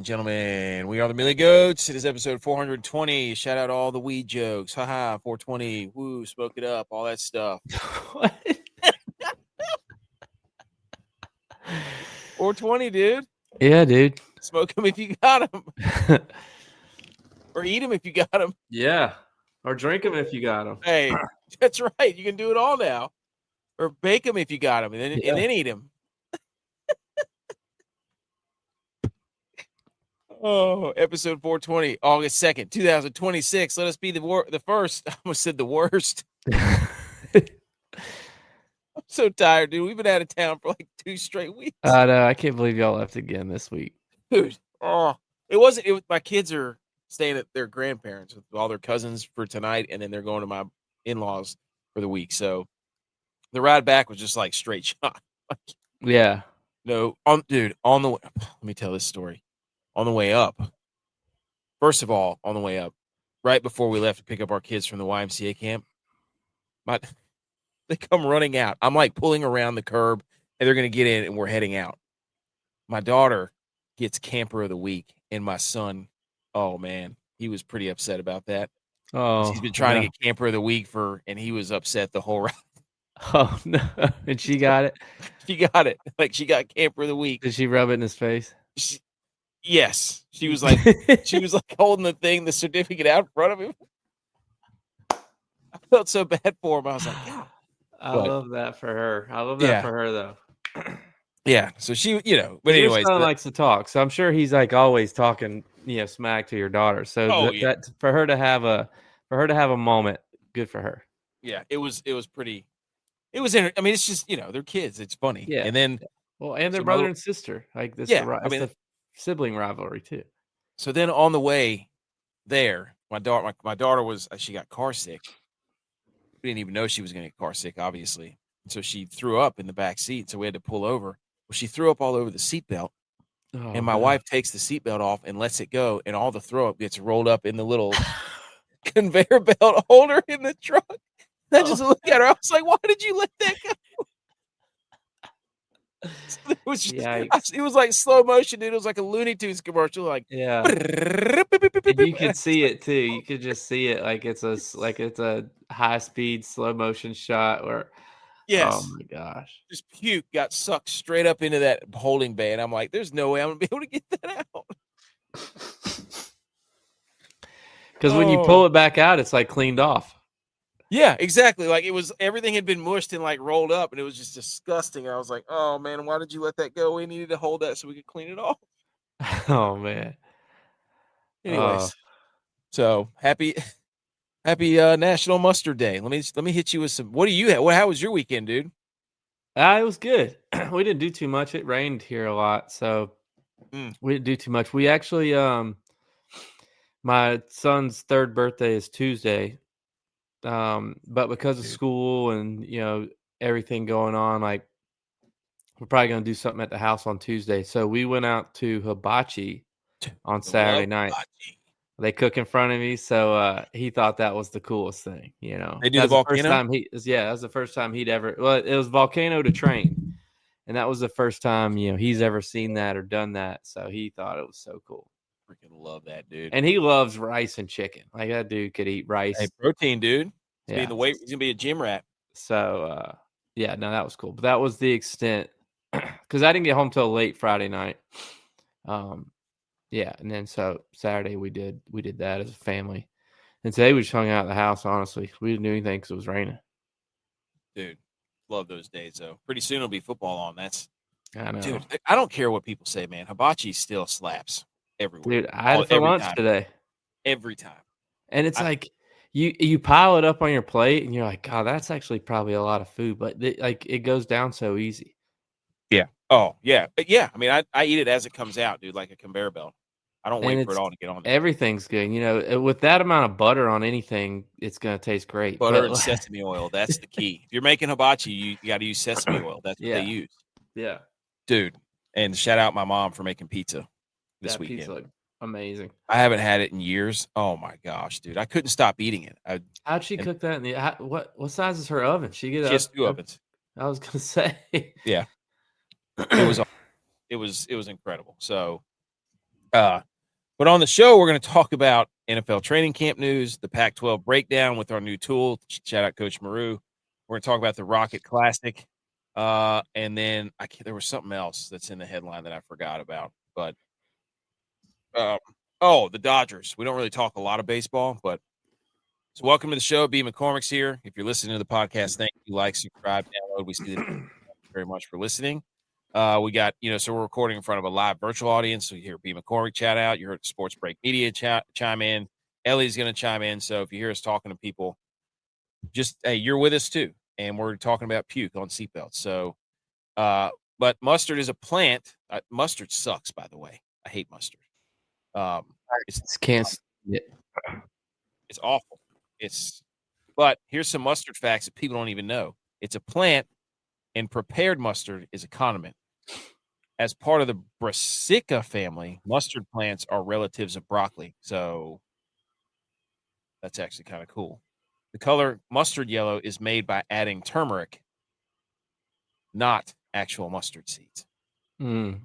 and gentlemen, we are the Millie Goats. It is episode 420. Shout out all the weed jokes. Haha, 420. Woo, smoke it up. All that stuff. What? 420, dude. Yeah, dude. Smoke them if you got them. Or eat them if you got them. Yeah. Or drink them if you got them. Hey, that's right. You can do it all now. Or bake them if you got them, and then eat them. Oh, episode 420, August 2nd, 2026. Let us be the first. I almost said the worst. I'm so tired, dude. We've been out of town for like 2 straight weeks. I know. I can't believe y'all left again this week. Dude, my kids are staying at their grandparents with all their cousins for tonight, and then they're going to my in-laws for the week. So the ride back was just like straight shot. Yeah. No, on the way, let me tell this story. On the way up, first of all, on the way up, right before we left to pick up our kids from the YMCA camp, they come running out. I'm like pulling around the curb, and they're going to get in, and we're heading out. My daughter gets camper of the week, and my son, oh, man, he was pretty upset about that. Oh, he's been trying to get camper of the week and he was upset the whole ride. Oh, no. And she got it? She got it. Like, she got camper of the week. Did she rub it in his face? Yes. She was like holding the certificate out in front of him. I felt so bad for him. I was like, yeah. I love that for her. I love that for her, though. Yeah. So she, but anyways. Your son likes to talk. So I'm sure he's like always talking, smack to your daughter. So that for her to have a moment, good for her. Yeah. It was pretty. It was, I mean, it's just, they're kids. It's funny. Yeah. And then. Well, and their brother and sister. Like this. Yeah. The sibling rivalry too. So then on the way there, my daughter she got car sick. We didn't even know she was going to get car sick, obviously. So she threw up in the back seat. So we had to pull over. Well, she threw up all over the seatbelt. Oh, and my wife takes the seatbelt off and lets it go. And all the throw up gets rolled up in the little conveyor belt holder in the truck. I just looked at her. I was like, why did you let that go? It was like slow motion, dude. It was like a Looney Tunes commercial. Like, yeah. And you could see it too. You could just see it like it's a high speed slow motion shot. Or yes. Oh my gosh. Just puke got sucked straight up into that holding bay, and I'm like, there's no way I'm gonna be able to get that out. Because when you pull it back out, it's like cleaned off. Yeah, exactly. Like everything had been mushed and like rolled up, and it was just disgusting. I was like, oh man, why did you let that go? We needed to hold that so we could clean it off. Oh man. Anyways, so happy National Mustard Day. Let me hit you with some. What do you have? How was your weekend, dude? It was good. We didn't do too much. It rained here a lot, so we didn't do too much. We actually, my son's 3rd birthday is Tuesday. But because of school and everything going on, like we're probably gonna do something at the house on Tuesday. So we went out to Hibachi on Saturday night. They cook in front of me, so he thought that was the coolest thing. They do the volcano. That was the first time he'd ever. Well, it was volcano to train, and that was the first time he's ever seen that or done that. So he thought it was so cool. Freaking love that, dude. And he loves rice and chicken. Like that dude could eat rice. Hey, protein, dude. He's gonna be a gym rat. So that was cool. But that was the extent because I didn't get home till late Friday night. And then so Saturday we did that as a family. And today we just hung out at the house, honestly. We didn't do anything because it was raining. Dude, love those days though. Pretty soon it'll be football on. I know. Dude, I don't care what people say, man. Hibachi still slaps everywhere. Dude, I had it for lunch today. Every time. And it's like you pile it up on your plate and you're like, God, that's actually probably a lot of food, but it goes down so easy. Yeah. Oh, yeah. Yeah. I mean, I eat it as it comes out, dude, like a conveyor belt. I don't wait for it all to get on there. Everything's good. With that amount of butter on anything, it's going to taste great. Butter and sesame oil. That's the key. If you're making hibachi, you got to use sesame oil. That's what they use. Yeah. Dude. And shout out my mom for making pizza this weekend. Pizza looked amazing. I haven't had it in years. Oh my gosh, dude. I couldn't stop eating it. How'd she cook that what size is her oven? She has 2 ovens. I was going to say. Yeah. It was incredible. So But on the show, we're going to talk about NFL training camp news, the Pac-12 breakdown with our new tool. Shout out Coach Maru. We're going to talk about the Rocket Classic. And then there was something else that's in the headline that I forgot about. But, the Dodgers. We don't really talk a lot of baseball, but so welcome to the show. B. McCormick's here. If you're listening to the podcast, thank you. Like, subscribe, download. We see the thank you very much for listening. We got, so we're recording in front of a live virtual audience. So you hear B. McCormick chat out. You heard Sports Break Media chime in. Ellie's going to chime in. So if you hear us talking to people, just, hey, you're with us too. And we're talking about puke on seatbelts. So, but mustard is a plant. Mustard sucks, by the way. I hate mustard. It's awful. But here's some mustard facts that people don't even know. It's a plant, and prepared mustard is a condiment. As part of the Brassica family, mustard plants are relatives of broccoli. So that's actually kind of cool. The color mustard yellow is made by adding turmeric, not actual mustard seeds. Mm.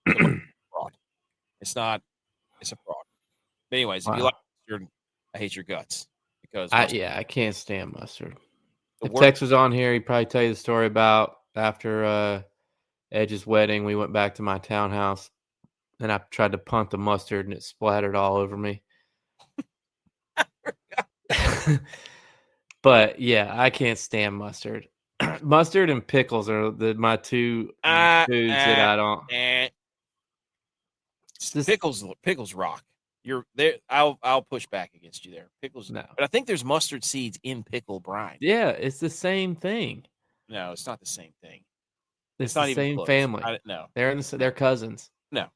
Fraud. It's not. It's a fraud. But anyways, if you like mustard, I hate your guts because I can't stand mustard. If Tex was on here, he'd probably tell you the story about after Edge's wedding. We went back to my townhouse, and I tried to punt the mustard, and it splattered all over me. But yeah, I can't stand mustard. Mustard and pickles are my two foods that I don't. Pickles rock. You're there. I'll push back against you there. Pickles. No. But I think there's mustard seeds in pickle brine. Yeah, it's the same thing. No, it's not the same thing. It's not the even same close. family. No, they're cousins. No,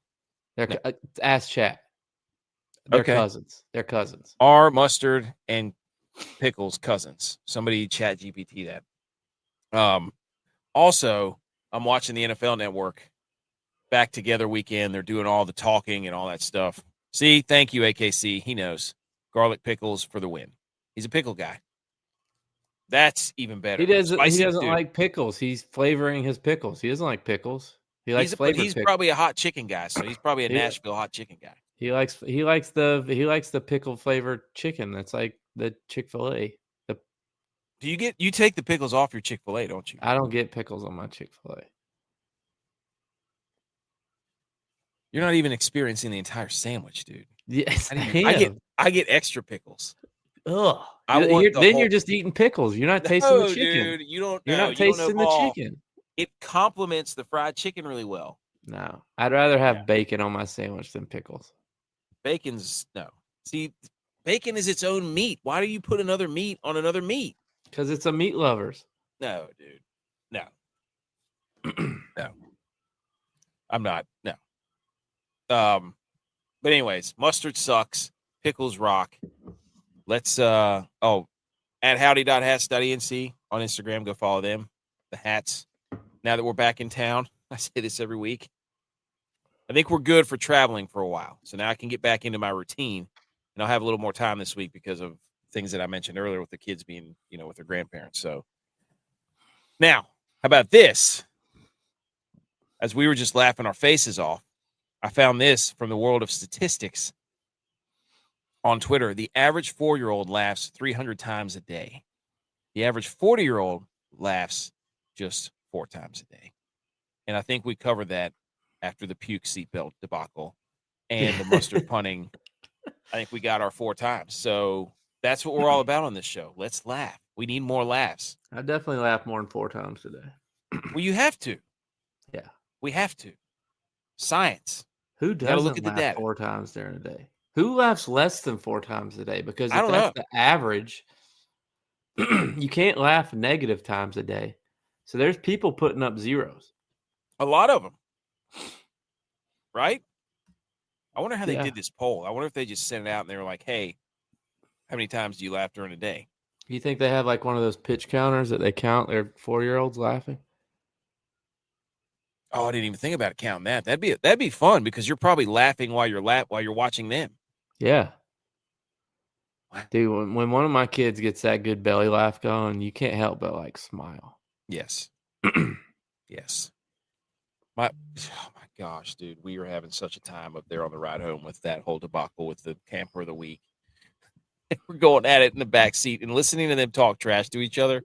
ask chat. They're okay. cousins. They're cousins. Are mustard and pickles cousins? Somebody chat GPT that. Also, I'm watching the NFL Network Back Together weekend. They're doing all the talking and all that stuff. See, thank you, AKC. He knows. Garlic pickles for the win. He's a pickle guy. That's even better. He doesn't like pickles. He's flavoring his pickles. He doesn't like pickles. He's probably a hot chicken guy, so he's probably a Nashville hot chicken guy. He likes the pickle flavored chicken. That's like the Chick-fil-A. You take the pickles off your Chick-fil-A, don't you? I don't get pickles on my Chick-fil-A. You're not even experiencing the entire sandwich, dude. Yes, I get extra pickles. Ugh. You're just eating pickles. You're not tasting the chicken. Dude, you're not tasting the chicken. It complements the fried chicken really well. No, I'd rather have bacon on my sandwich than pickles. Bacon's no. See, bacon is its own meat. Why do you put another meat on another meat? Because it's a meat lovers. No, dude. No. No. I'm not. No. But anyways, mustard sucks. Pickles rock. Let's at howdy.hatstudy.nc on Instagram. Go follow them. The hats. Now that we're back in town, I say this every week. I think we're good for traveling for a while. So now I can get back into my routine, and I'll have a little more time this week because of things that I mentioned earlier with the kids being, with their grandparents. So now, how about this? As we were just laughing our faces off, I found this from the world of statistics on Twitter. The average 4-year-old laughs 300 times a day. The average 40-year-old laughs just 4 times a day. And I think we covered that after the puke seatbelt debacle and the mustard punting. I think we got our 4 times. So that's what we're all about on this show. Let's laugh. We need more laughs. I definitely laugh more than 4 times today. Well, you have to. Yeah. We have to. Science. Who doesn't laugh 4 times during a day? Who laughs less than 4 times a day? Because if that's the average, you can't laugh negative times a day. So there's people putting up zeros. A lot of them. Right? I wonder how they did this poll. I wonder if they just sent it out and they were like, hey, how many times do you laugh during a day? You think they have like one of those pitch counters that they count their 4-year-olds laughing? Oh, I didn't even think about counting that. That'd be fun because you're probably laughing while you're watching them. Yeah. Dude, when one of my kids gets that good belly laugh going, you can't help but like smile. Yes. Yes. Oh my gosh, dude, we were having such a time up there on the ride home with that whole debacle with the camper of the week. We're going at it in the back seat and listening to them talk trash to each other.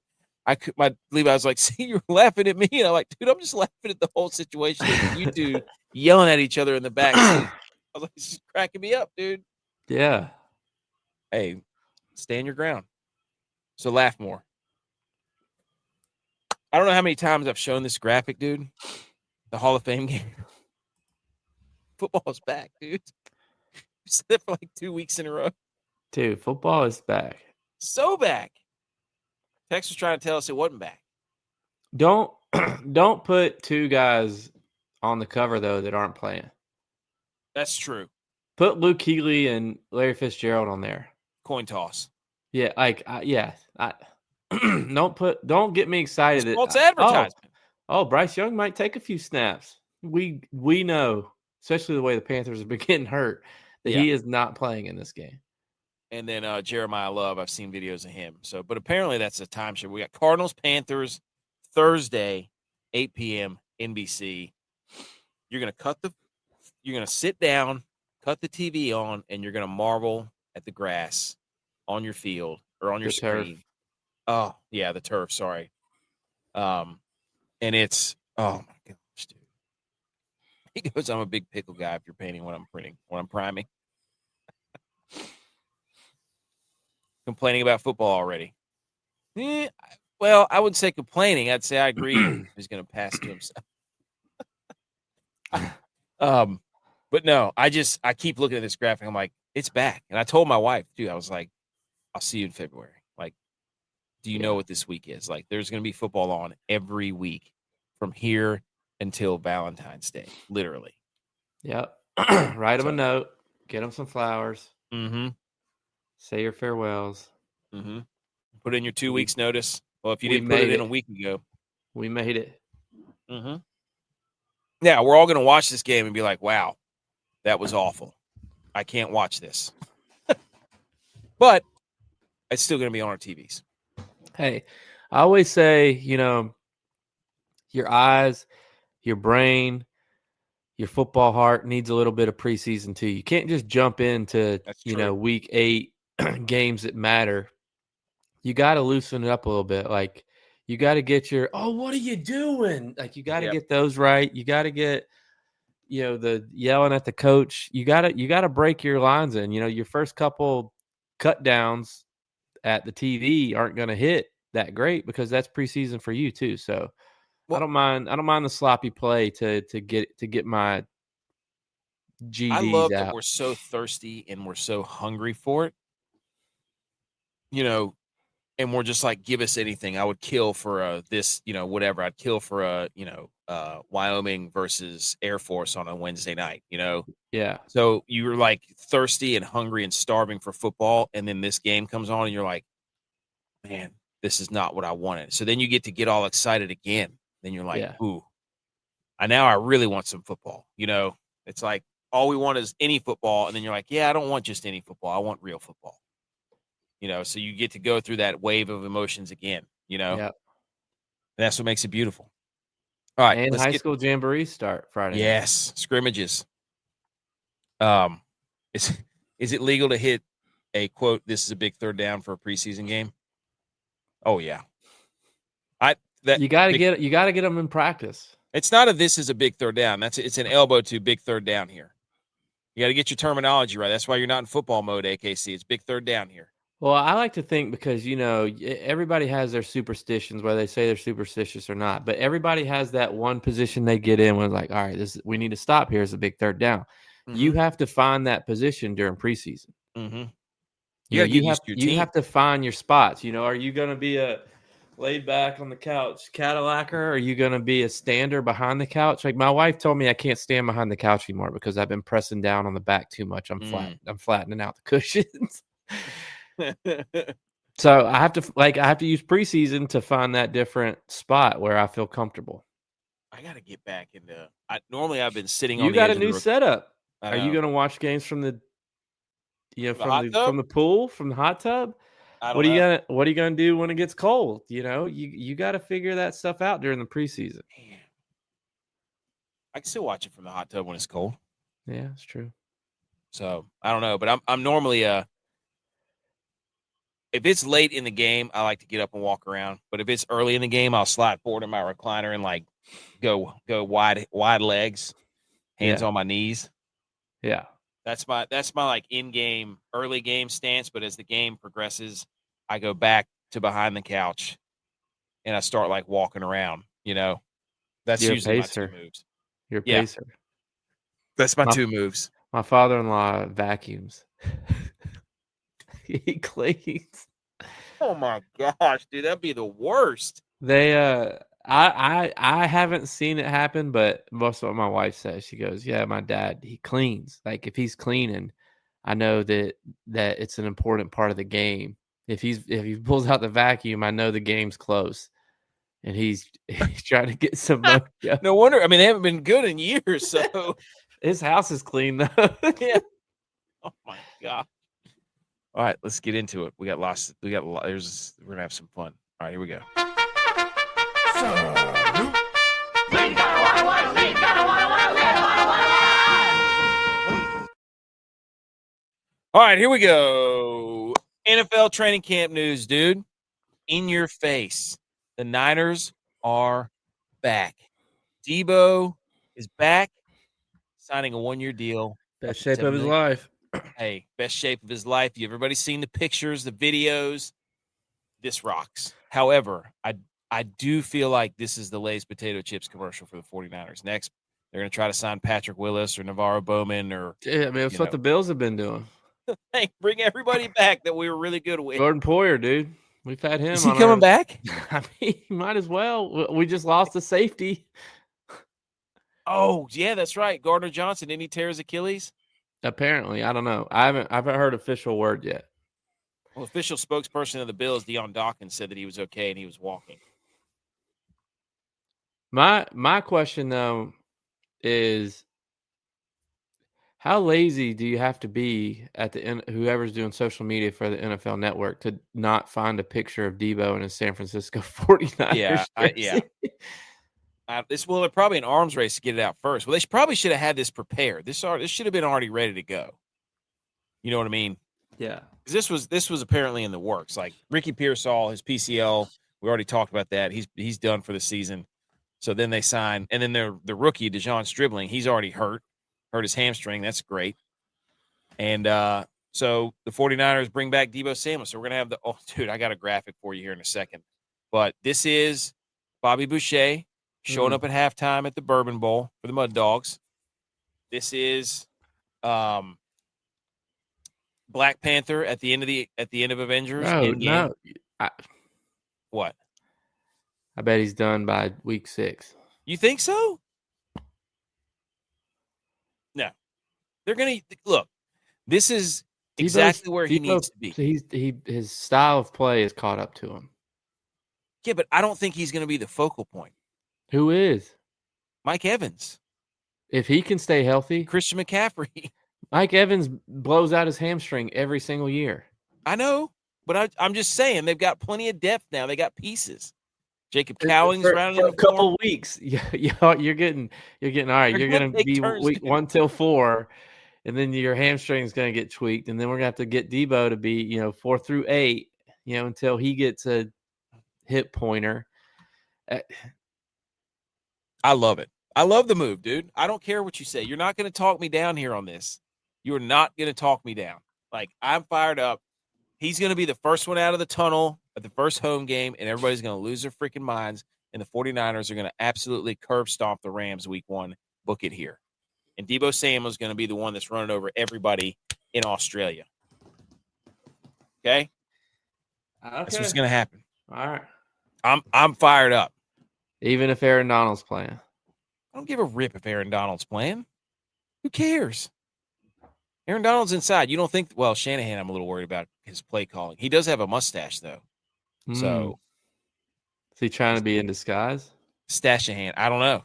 I was like, see, you're laughing at me. And I'm like, dude, I'm just laughing at the whole situation. You two yelling at each other in the back seat. I was like, this is cracking me up, dude. Yeah. Hey, stand your ground. So laugh more. I don't know how many times I've shown this graphic, dude. The Hall of Fame game. Football's back, dude. We said it for like 2 weeks in a row. Dude, football is back. So back. Tex was trying to tell us it wasn't back. Don't put two guys on the cover though that aren't playing. That's true. Put Luke Kuechly and Larry Fitzgerald on there. Coin toss. Yeah, don't get me excited. It's false advertisement. Oh, Bryce Young might take a few snaps. We know, especially the way the Panthers have been getting hurt, that he is not playing in this game. And then Jeremiah Love, I've seen videos of him. So, but apparently that's a time shift. We got Cardinals, Panthers, Thursday, 8 p.m. NBC. You're gonna sit down, cut the TV on, and you're gonna marvel at the grass on your field or on your screen. Turf. Oh yeah, the turf. Sorry. And it's oh my gosh, dude. He goes, I'm a big pickle guy if you're painting what I'm printing, what I'm priming. Complaining about football already. Well, I wouldn't say complaining. I'd say I agree. He's going to pass to himself. But no, I keep looking at this graphic. I'm like, it's back. And I told my wife, too, I was like, I'll see you in February. Like, do you know what this week is? Like, there's going to be football on every week from here until Valentine's Day, literally. Yep. Write them a note. Get them some flowers. Mm-hmm. Say your farewells. Mm-hmm. Put in your 2 weeks notice. Well, if you didn't put it in a week ago. We made it. Mm-hmm. Yeah, we're all going to watch this game and be like, wow, that was awful. I can't watch this. But it's still going to be on our TVs. Hey, I always say, your eyes, your brain, your football heart needs a little bit of preseason too. You can't just jump into, week 8 games that matter. You got to loosen it up a little bit. Like, you got to get your, what are you doing? Like, you got to get those right. You got to get, the yelling at the coach. You got to break your lines in. Your first couple cut downs at the TV aren't going to hit that great because that's preseason for you too. So I don't mind the sloppy play to get my GDs I love out. that we're so thirsty and we're so hungry for it. And we're just like, give us anything. I would kill for this, whatever. I'd kill for Wyoming versus Air Force on a Wednesday night, Yeah. So you were like thirsty and hungry and starving for football. And then this game comes on and you're like, man, this is not what I wanted. So then you get all excited again. Then you're like, ooh, now I really want some football. It's like all we want is any football. And then you're like, yeah, I don't want just any football. I want real football. So you get to go through that wave of emotions again, Yeah. That's what makes it beautiful. All right. And high school jamborees start Friday. Yes. Night. Scrimmages. Is it legal to hit a quote, this is a big third down for a preseason game? Oh yeah. You got to get them in practice. It's not this is a big third down. It's an elbow to big third down here. You got to get your terminology right. That's why you're not in football mode, AKC. It's big third down here. Well, I like to think because, everybody has their superstitions, whether they say they're superstitious or not. But everybody has that one position they get in when it's like, all right, we need to stop here. It's a big third down. Mm-hmm. You have to find that position during preseason. Mm-hmm. You have to find your spots. Are you going to be a laid back on the couch Cadillacer? Or are you going to be a stander behind the couch? Like my wife told me I can't stand behind the couch anymore because I've been pressing down on the back too much. I'm flattening out the cushions. So I have to use preseason to find that different spot where I feel comfortable. I got to get back into. Normally I've been sitting on. You got a new setup. Are you going to watch games from the, from the pool, from the hot tub? What are you gonna do when it gets cold? You got to figure that stuff out during the preseason. I can still watch it from the hot tub when it's cold. Yeah, it's true. So I don't know, but I'm normally if it's late in the game, I like to get up and walk around. But if it's early in the game, I'll slide forward in my recliner and like go wide legs, hands on my knees. Yeah. That's my like in-game early game stance, but as the game progresses, I go back to behind the couch and I start like walking around, That's You're a usually my two pacer. moves. You're a Yeah. pacer. That's my two moves. My father-in-law vacuums. He cleans. Oh my gosh, dude, that'd be the worst. They I haven't seen it happen, but most of what my wife says. She goes, "Yeah, my dad, he cleans. Like if he's cleaning, I know that it's an important part of the game. If he pulls out the vacuum, I know the game's close." And he's trying to get some mojo. No wonder. I mean, they haven't been good in years, so His house is clean though. yeah. Oh my god. All right, let's get into it. We're gonna have some fun. All right, here we go. All right, here we go. NFL training camp news, dude. In your face. The Niners are back. Deebo is back, signing a 1-year deal. Best shape of his life. Hey, best shape of his life. Everybody seen the pictures, the videos. This rocks. However, I do feel like this is the Lay's potato chips commercial for the 49ers. Next, they're going to try to sign Patrick Willis or Navarro Bowman or Yeah, I mean, that's what the Bills have been doing. hey, bring everybody back that we were really good with. Jordan Poyer, dude. We've had him. Is he coming back? I mean, might as well. We just lost the safety. Oh, yeah, that's right. Gardner Johnson, didn't he tear his Achilles? Apparently. I don't know. I haven't heard official word yet. Well, official spokesperson of the Bills, Deion Dawkins, said that he was okay and he was walking. My question though is, how lazy do you have to be at the end, whoever's doing social media for the NFL Network, to not find a picture of Deebo in a San Francisco 49ers jersey? This probably an arms race to get it out first. Well, they probably should have had this prepared. This should have been already ready to go. You know what I mean? Yeah. This was apparently in the works. Like Ricky Pearsall, his PCL, we already talked about that. He's done for the season. So then they sign, and then the rookie DeJon Stribling, he's already hurt his hamstring. That's great. And so the 49ers bring back Deebo Samuel. So we're gonna have dude, I got a graphic for you here in a second. But this is Bobby Boucher showing up at halftime at the Bourbon Bowl for the Mud Dogs. This is Black Panther at the end of Avengers. No. What? I bet he's done by week 6. You think so? No. They're going to look. This is exactly where he needs to be. His style of play is caught up to him. Yeah, but I don't think he's going to be the focal point. Who is? Mike Evans. If he can stay healthy. Christian McCaffrey. Mike Evans blows out his hamstring every single year. I know, but I'm just saying they've got plenty of depth now. They got pieces. Jacob Cowing's rounding for a couple weeks. Yeah, you're getting all right. You're going to be week 1 till 4, and then your hamstring's going to get tweaked, and then we're going to have to get Deebo to be 4 through 8, until he gets a hip pointer. I love it. I love the move, dude. I don't care what you say. You're not going to talk me down here on this. You're not going to talk me down. Like, I'm fired up. He's going to be the first one out of the tunnel at the first home game, and everybody's going to lose their freaking minds, and the 49ers are going to absolutely curb stomp the Rams week 1. Book it here. And Deebo Samuel is going to be the one that's running over everybody in Australia. Okay? That's what's going to happen. All right. I'm fired up. Even if Aaron Donald's playing. I don't give a rip if Aaron Donald's playing. Who cares? Aaron Donald's inside. You don't think – well, Shanahan, I'm a little worried about his play calling. He does have a mustache, though. So – is he trying to be in disguise? Stash a hand. I don't know.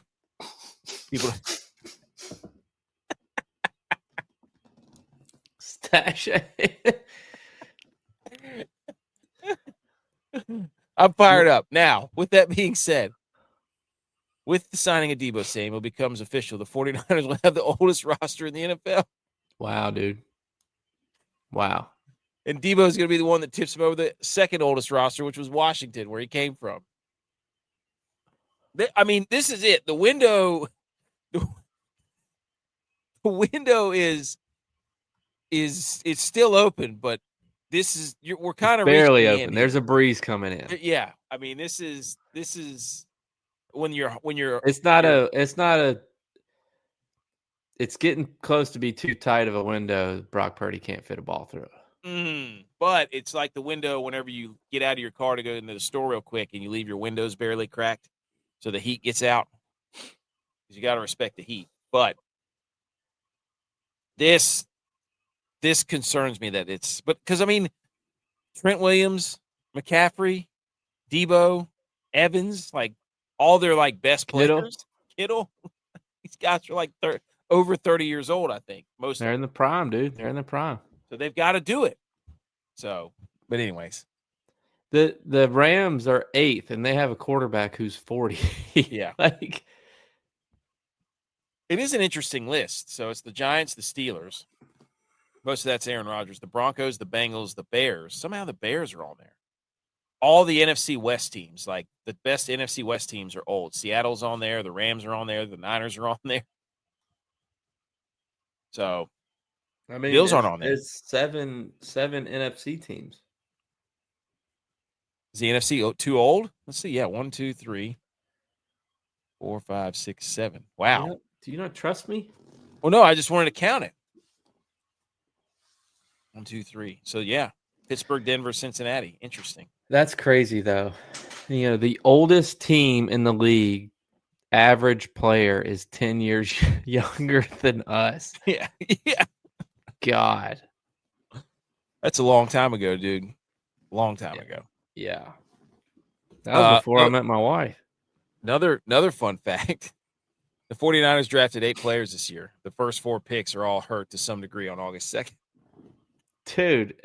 People – Stash a hand. I'm fired up. Now, with that being said, With the signing of Deebo, Samuel becomes official. The 49ers will have the oldest roster in the NFL. Wow, dude. Wow. And Deebo is going to be the one that tips him over the second oldest roster, which was Washington, where he came from. I mean, this is it. The window is it's still open, but this is we're kind of reaching Barely the open. end There's here. a breeze coming in. Yeah, I mean, this is when you're It's getting close to be too tight of a window. Brock Purdy can't fit a ball through it. But it's like the window whenever you get out of your car to go into the store real quick and you leave your windows barely cracked so the heat gets out. Because you got to respect the heat. But this concerns me that because I mean, Trent Williams, McCaffrey, Deebo, Evans, like all their like best players. Kittle, these guys are like over 30 years old, I think. They're in the prime, dude. They're in the prime. So they've got to do it. So, but anyways. The Rams are 8th, and they have a quarterback who's 40. Yeah. Like, it is an interesting list. So it's the Giants, the Steelers. Most of that's Aaron Rodgers. The Broncos, the Bengals, the Bears. Somehow the Bears are on there. All the NFC West teams, like the best NFC West teams, are old. Seattle's on there. The Rams are on there. The Niners are on there. So, I mean, Bills aren't on there. It's seven NFC teams. Is the NFC too old? Let's see. Yeah, 1, 2, 3, 4, 5, 6, 7. Wow. Do you not trust me? Well, no, I just wanted to count it. 1, 2, 3. So yeah, Pittsburgh, Denver, Cincinnati. Interesting. That's crazy, though. You know, the oldest team in the league, average player is 10 years younger than us. Yeah. God. That's a long time ago, dude. Long time ago. Yeah. That was before I met my wife. Another fun fact. The 49ers drafted 8 players this year. The first 4 picks are all hurt to some degree on August 2nd. Dude,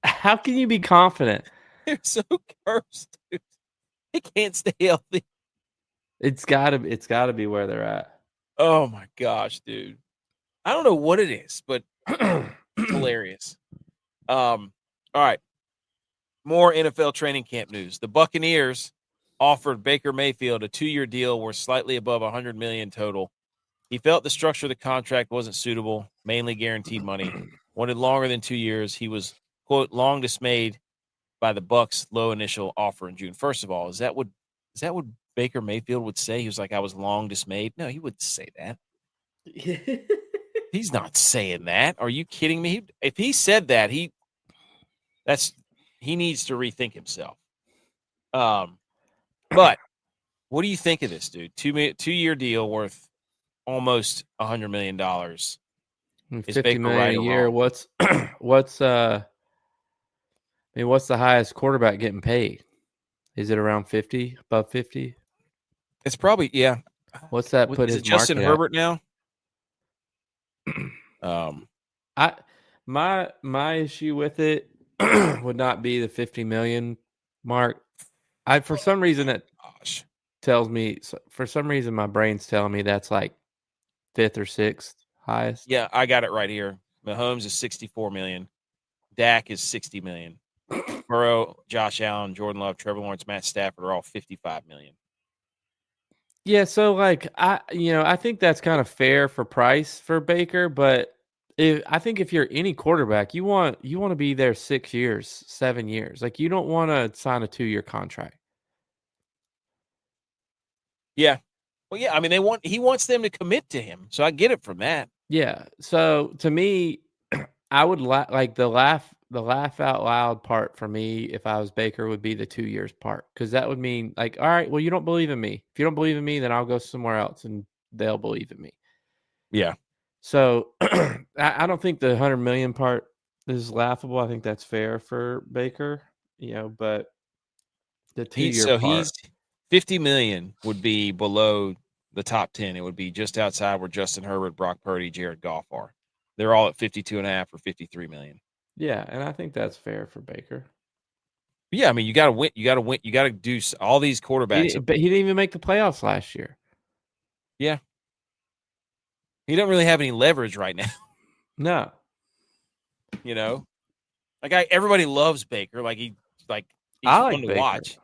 how can you be confident? They're so cursed, dude. They can't stay healthy. It's gotta be where they're at. Oh my gosh, dude. I don't know what it is, but it's hilarious. All right. More NFL training camp news. The Buccaneers offered Baker Mayfield a 2-year deal worth slightly above $100 million total. He felt the structure of the contract wasn't suitable, mainly guaranteed money. Wanted longer than 2 years. He was, quote, long dismayed by the Bucs' low initial offer in June. First of all, is that what Baker Mayfield would say? He was like, I was long dismayed. No, he wouldn't say that. He's not saying that. Are you kidding me? If he said that, he needs to rethink himself. But what do you think of this, dude? 2-year deal worth almost $100 million. Is $50 Baker million right a or year? wrong? What's the highest quarterback getting paid? Is it around 50, above 50? It's probably, yeah. What's that put Is his it Justin market Herbert now? My issue with it would not be the 50 million mark. For some reason tells me, for some reason my brain's telling me that's like 5th or 6th highest. Yeah, I got it right here. Mahomes is 64 million. Dak is 60 million. Burrow, Josh Allen, Jordan Love, Trevor Lawrence, Matt Stafford are all 55 million. Yeah, so like I think that's kind of fair for price for Baker, but I think if you're any quarterback, you want to be there 6 years, 7 years. Like you don't want to sign a 2-year contract. Yeah. Well, yeah, I mean he wants them to commit to him. So I get it from that. Yeah. So to me, I would like the laugh out loud part for me if I was Baker would be the 2 years part, because that would mean like, all right, well, you don't believe in me. If you don't believe in me, then I'll go somewhere else and they'll believe in me. Yeah. So I don't think the 100 million part is laughable. I think that's fair for Baker, but the 2-year part. He's 50 million would be below the top 10. It would be just outside where Justin Herbert, Brock Purdy, Jared Goff are. They're all at 52.5 or 53 million. Yeah, and I think that's fair for Baker. Yeah, I mean, you got to win. You got to win. You got to do all these quarterbacks. But he didn't even make the playoffs last year. Yeah. He don't really have any leverage right now. No. You know, like everybody loves Baker. He's I fun like to Baker. watch.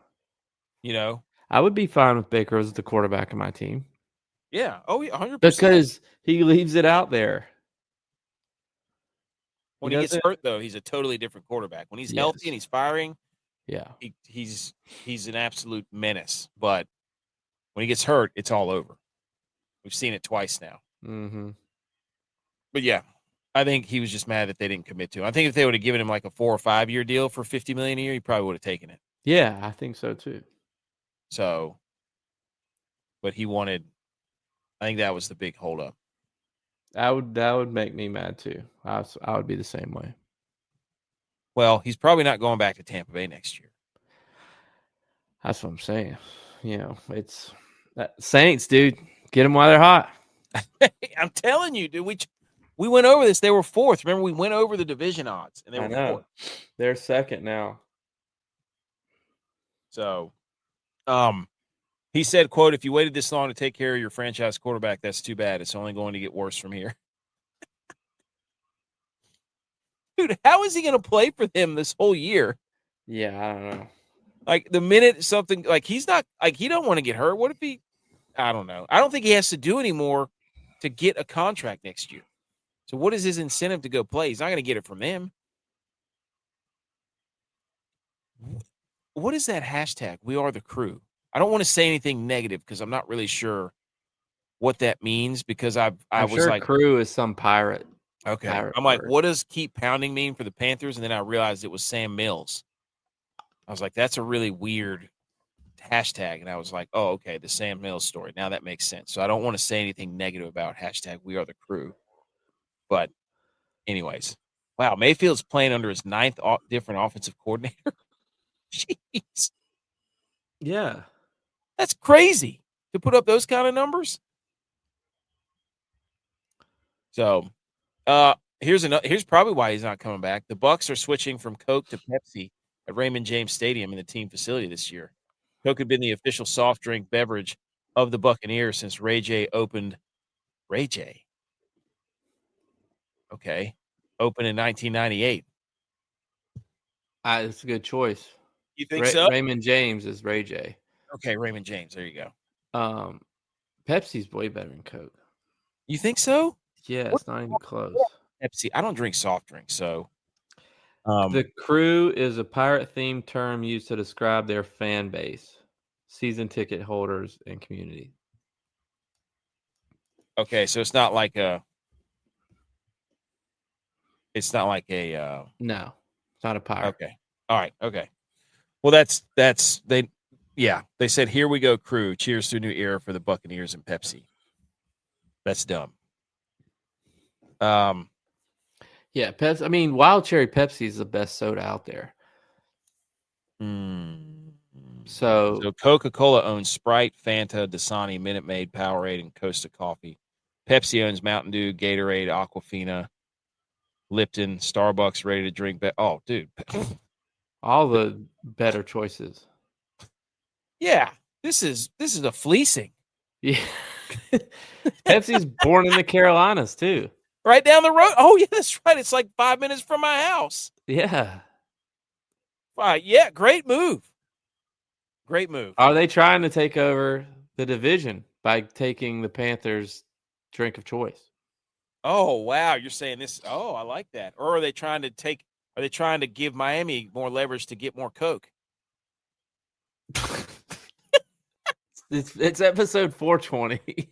You know. I would be fine with Baker as the quarterback of my team. Yeah. Oh, yeah, 100%. Because he leaves it out there. When he gets hurt, though, he's a totally different quarterback. When he's healthy and he's firing, yeah, he's an absolute menace. But when he gets hurt, it's all over. We've seen it twice now. Mm-hmm. But yeah, I think he was just mad that they didn't commit to him. I think if they would have given him like a 4 or 5 year deal for $50 million a year, he probably would have taken it. Yeah, I think so too. So, but he wanted. I think that was the big holdup. That would make me mad too. I would be the same way. Well, he's probably not going back to Tampa Bay next year. That's what I'm saying. You know, it's Saints, dude. Get them while they're hot. I'm telling you, dude. We went over this. They were fourth. Remember, we went over the division odds, and they were fourth. They're second now. So, he said, "quote If you waited this long to take care of your franchise quarterback, that's too bad. It's only going to get worse from here." Dude, how is he going to play for them this whole year? Yeah, I don't know. Like the minute something he's not he don't want to get hurt. What if he? I don't know. I don't think he has to do anymore to get a contract next year. So what is his incentive to go play? He's not going to get it from them. What is that hashtag? We are the crew. I don't want to say anything negative because I'm not really sure what that means because I was sure like, crew is some pirate. Okay. Pirate I'm like, word. what does keep pounding mean for the Panthers? And then I realized it was Sam Mills. I was like, that's a really weird hashtag. And I was like, oh, okay, the Sam Mills story. Now that makes sense. So I don't want to say anything negative about hashtag we are the crew. But anyways, wow, Mayfield's playing under his ninth different offensive coordinator. Jeez. Yeah. That's crazy to put up those kind of numbers. So here's probably why he's not coming back. The Bucs are switching from Coke to Pepsi at Raymond James Stadium in the team facility this year. Coke had been the official soft drink beverage of the Buccaneers since Ray J opened. Ray J. Okay. Opened in 1998. It's a good choice. You think so? Raymond James is Ray J. Okay, Raymond James. There you go. Pepsi's way better than Coke. You think so? Yeah, it's not even close. Pepsi. I don't drink soft drinks, so. The crew is a pirate-themed term used to describe their fan base, season ticket holders, and community. Okay, so it's not like a. It's not like a. No, it's not a pirate. Okay. All right. Okay. Well, that's they. Yeah, they said, "Here we go, crew. Cheers to a new era for the Buccaneers and Pepsi." That's dumb. Yeah, Pepsi. I mean, Wild Cherry Pepsi is the best soda out there. So Coca-Cola owns Sprite, Fanta, Dasani, Minute Maid, Powerade, and Costa Coffee. Pepsi owns Mountain Dew, Gatorade, Aquafina, Lipton, Starbucks, ready to drink. Oh, dude. All the better choices. Yeah, this is a fleecing. Yeah. Pepsi's born in the Carolinas too. Right down the road. Oh, yeah, that's right. It's like 5 minutes from my house. Yeah. Yeah, great move. Great move. Are they trying to take over the division by taking the Panthers' drink of choice? Oh, wow. You're saying this. Oh, I like that. Or are they trying to give Miami more leverage to get more Coke? It's episode 420.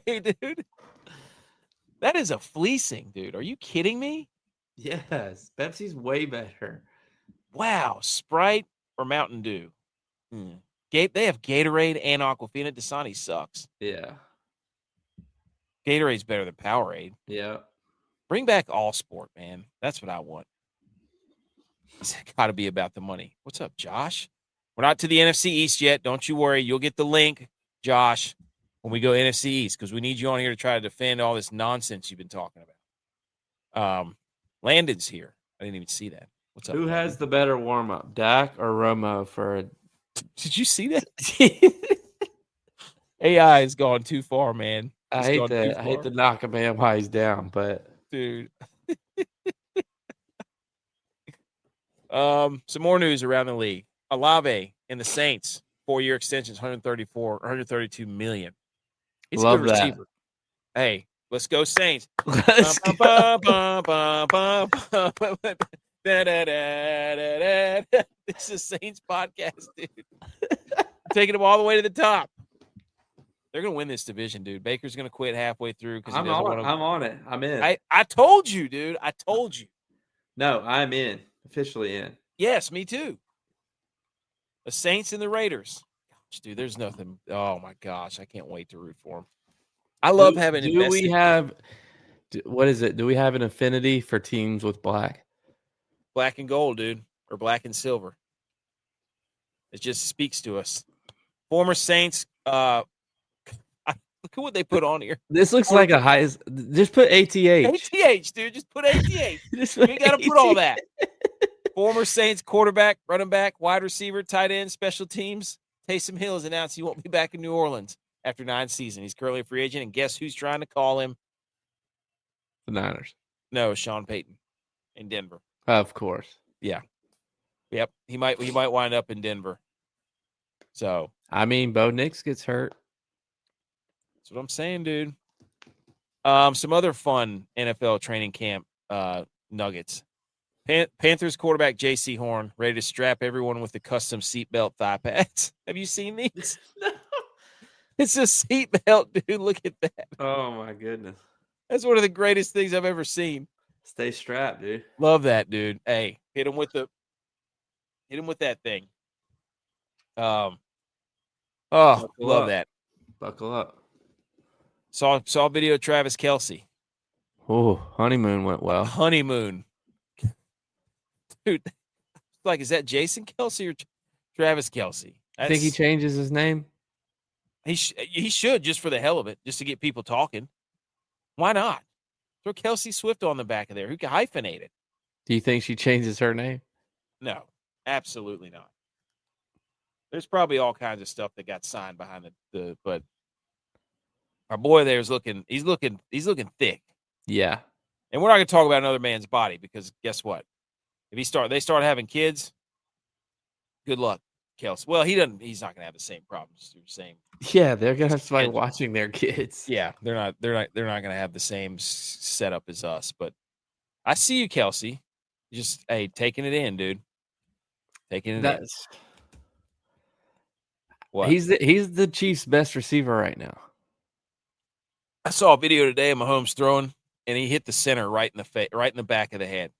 Hey, dude. That is a fleecing, dude. Are you kidding me? Yes. Pepsi's way better. Wow. Sprite or Mountain Dew? They have Gatorade and Aquafina. Dasani sucks. Yeah. Gatorade's better than Powerade. Yeah. Bring back All Sport, man. That's what I want. It's got to be about the money. What's up, Josh? We're not to the NFC East yet. Don't you worry. You'll get the link, Josh, when we go NFC East, because we need you on here to try to defend all this nonsense you've been talking about. Landon's here. I didn't even see that. What's up? Who has the better warm up, Dak or Romo for? Did you see that? AI has gone too far, man. I It's hate gone too to far, knock a man while he's down, but dude. Some more news around the league. Olave and the Saints 4-year extensions, 132 million. He's a good love that. receiver. Hey, let's go Saints. Let's go. This is Saints podcast, dude. Taking them all the way to the top. They're gonna win this division, dude. Baker's gonna quit halfway through because he doesn't want to. I'm on it. I'm in. I told you, dude. I told you. No, I'm in. Officially in. Yes, me too. The Saints and the Raiders. Gosh, dude, there's nothing. Oh my gosh, I can't wait to root for them. I love having Do invested. we have? What is it? Do we have an affinity for teams with black? Black and gold, dude, or black and silver. It just speaks to us. Former Saints. Look at what they put on here. This looks like a high. Just put ATH. ATH, dude. Just put ATH. You ain't got to put all that. Former Saints quarterback, running back, wide receiver, tight end, special teams. Taysom Hill has announced he won't be back in New Orleans after 9 seasons. He's currently a free agent, and guess who's trying to call him? The Niners. No, Sean Payton in Denver. Of course. Yeah. Yep. He might wind up in Denver. So I mean, Bo Nix gets hurt. that's what I'm saying, dude. Some other fun NFL training camp nuggets. Panthers quarterback J.C. Horn ready to strap everyone with the custom seatbelt thigh pads. Have you seen these? No. It's a seatbelt, dude. Look at that. Oh my goodness. That's one of the greatest things I've ever seen. Stay strapped, dude. Love that, dude. Hey, hit him with that thing. Love that. Buckle up. Saw a video of Travis Kelce. Oh, honeymoon went well. Honeymoon. Dude, like, is that Jason Kelce or Travis Kelce? I think he changes his name. He should, just for the hell of it, just to get people talking. Why not? Throw Kelsey Swift on the back of there. Who can hyphenate it? Do you think she changes her name? No, absolutely not. There's probably all kinds of stuff that got signed behind but our boy there is looking thick. Yeah. And we're not going to talk about another man's body because guess what? If they start having kids, good luck, Kelsey. Well, he's not going to have the same problems. Yeah, they're going to have somebody watching their kids. Yeah, they're not going to have the same setup as us, but I see you, Kelsey. Just taking it in, dude. Taking it in. What? He's the Chiefs' best receiver right now. I saw a video today of Mahomes throwing, and he hit the center right in the back of the head.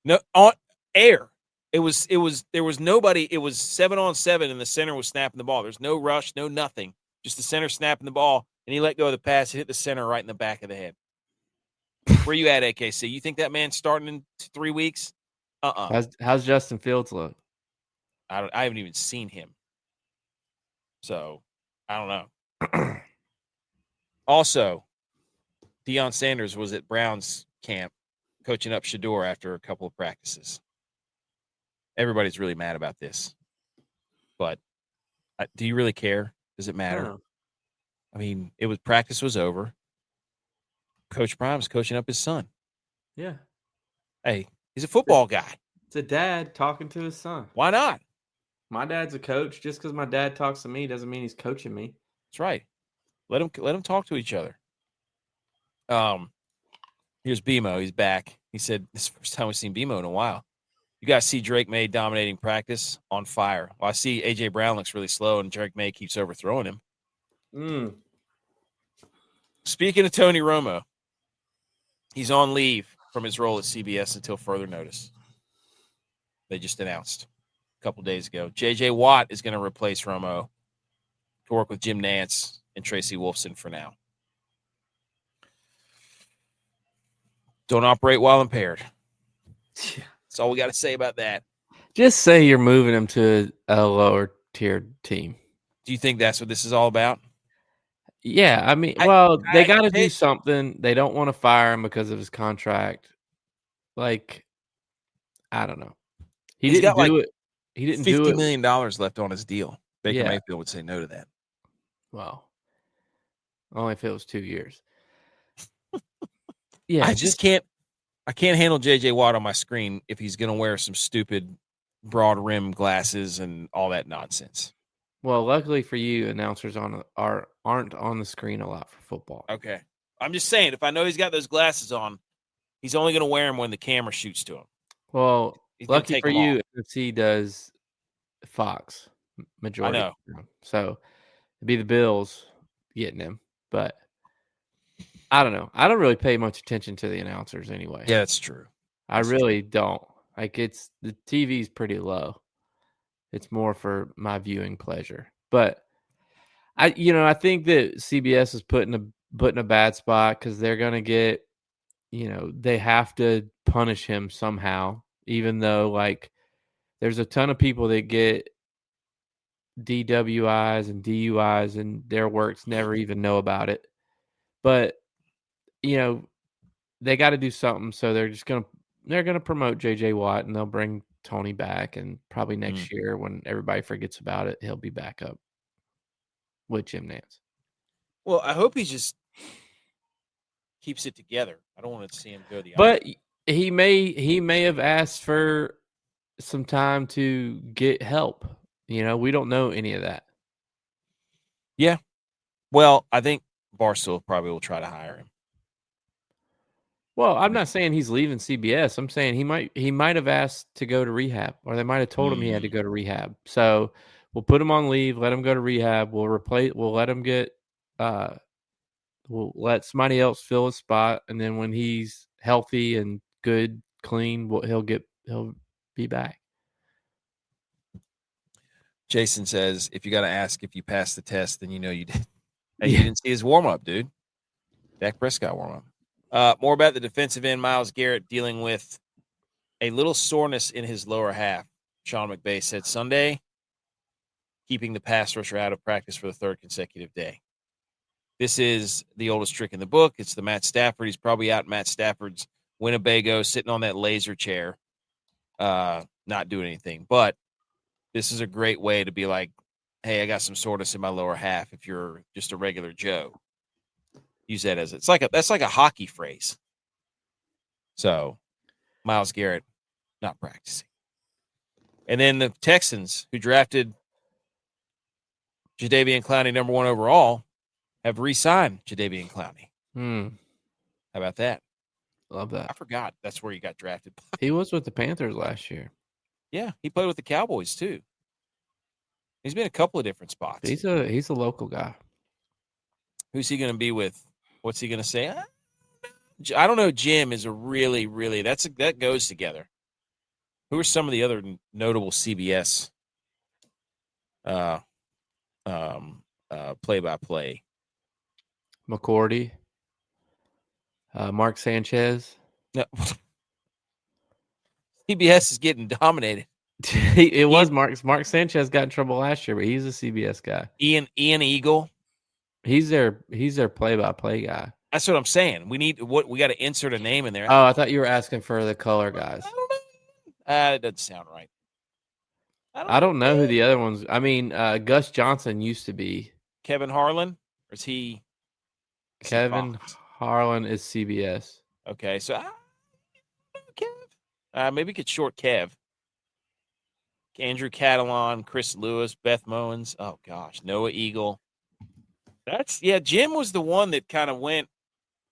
No, on air. There was nobody. It was 7-on-7, and the center was snapping the ball. There's no rush, no nothing. Just the center snapping the ball, and he let go of the pass, hit the center right in the back of the head. Where you at, AKC? You think that man's starting in 3 weeks? How's Justin Fields look? I haven't even seen him. So, I don't know. Also, Deion Sanders was at Browns camp coaching up Shador after a couple of practices. Everybody's really mad about this. But do you really care? Does it matter? I mean, practice was over. Coach Prime's coaching up his son. Yeah. Hey, he's a football guy. It's a dad talking to his son. Why not? My dad's a coach. Just because my dad talks to me doesn't mean he's coaching me. That's right. Let him talk to each other. Here's BMO. He's back. He said this is the first time we've seen BMO in a while. You guys see Drake May dominating practice on fire. Well, I see AJ Brown looks really slow, and Drake May keeps overthrowing him. Speaking of Tony Romo, he's on leave from his role at CBS until further notice. They just announced a couple days ago. J.J. Watt is going to replace Romo to work with Jim Nantz and Tracy Wolfson for now. Don't operate while impaired. That's all we got to say about that. Just say you're moving him to a lower tier team. Do you think that's what this is all about? Yeah, I mean, they got to do something. They don't want to fire him because of his contract. Like, I don't know. He He's didn't got like do it. He didn't do $50 it. million left on his deal. Baker Yeah. Mayfield would say no to that. Well, only if it was 2 years. Yeah, I just can't handle JJ Watt on my screen if he's going to wear some stupid broad rim glasses and all that nonsense. Well, luckily for you, announcers aren't on the screen a lot for football. Okay. I'm just saying, if I know he's got those glasses on, he's only going to wear them when the camera shoots to him. Well, He's going to lucky take for them you, off. NFC does Fox majority. I know. Of the time. So it'd be the Bills getting him, but I don't know. I don't really pay much attention to the announcers anyway. Yeah, that's true. I really don't. Like the TV's pretty low. It's more for my viewing pleasure. But I think that CBS is put in a bad spot because they're gonna get, they have to punish him somehow, even though like there's a ton of people that get DWIs and DUIs and their works never even know about it. But they got to do something, so they're gonna promote JJ Watt and they'll bring Tony back, and probably next year when everybody forgets about it, he'll be back up with Jim Nance. Well, I hope he just keeps it together. I don't want to see him go the But opposite. he may have asked for some time to get help. We don't know any of that. Yeah. Well, I think Barstool probably will try to hire him. Well, I'm not saying he's leaving CBS. I'm saying he might have asked to go to rehab, or they might have told him he had to go to rehab. So we'll put him on leave, let him go to rehab. We'll let him get we'll let somebody else fill his spot, and then when he's healthy and good, clean, he'll be back. Jason says, if you got to ask if you passed the test, then you know you did. Hey, you didn't see his warm-up, dude. Dak Prescott warm-up. More about the defensive end, Myles Garrett, dealing with a little soreness in his lower half. Sean McVay said Sunday, keeping the pass rusher out of practice for the third consecutive day. This is the oldest trick in the book. It's the Matt Stafford. He's probably out in Matt Stafford's Winnebago, sitting on that laser chair, not doing anything. But this is a great way to be like, hey, I got some soreness in my lower half. If you're just a regular Joe, use that as that's like a hockey phrase. So Myles Garrett not practicing. And then the Texans, who drafted Jadeveon Clowney number 1 overall, have re-signed Jadeveon Clowney. How about that? Love that. I forgot that's where he got drafted. He was with the Panthers last year. Yeah, he played with the Cowboys too. He's been a couple of different spots. He's a local guy. Who's he going to be with? What's he going to say? I don't know. Jim is a really, really that goes together. Who are some of the other notable CBS play-by-play? McCourty, Mark Sanchez. No. CBS is getting dominated. It was Mark Sanchez got in trouble last year, but he's a CBS guy. Ian Eagle. He's their play-by-play guy. That's what I'm saying. We got to insert a name in there. Oh, I thought you were asking for the color guys. I don't know. It doesn't sound right. I don't know who the other ones. I mean, Gus Johnson used to be. Kevin Harlan, or is he? Kevin Harlan is CBS. Okay, so Kev. Maybe we could short Kev. Andrew Catalan, Chris Lewis, Beth Mowens. Oh gosh, Noah Eagle. Jim was the one that kind of went.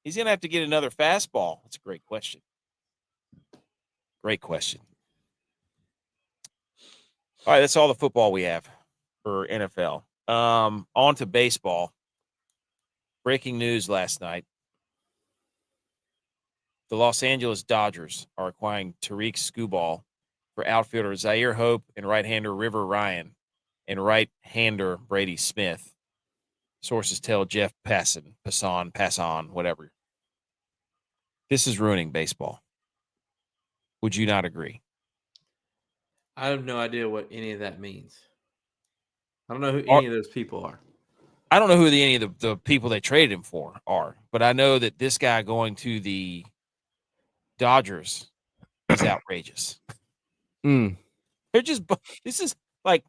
He's gonna have to get another fastball. That's a great question. Great question. All right, that's all the football we have for NFL. On to baseball. Breaking news last night. The Los Angeles Dodgers are acquiring Tariq Skubal for outfielder Zaire Hope and right-hander River Ryan and right-hander Brady Smith. Sources tell Jeff Passan, whatever. This is ruining baseball. Would you not agree? I have no idea what any of that means. I don't know who any of those people are. I don't know who any of the people they traded him for are, but I know that this guy going to the Dodgers is outrageous. Mm. They're just this is like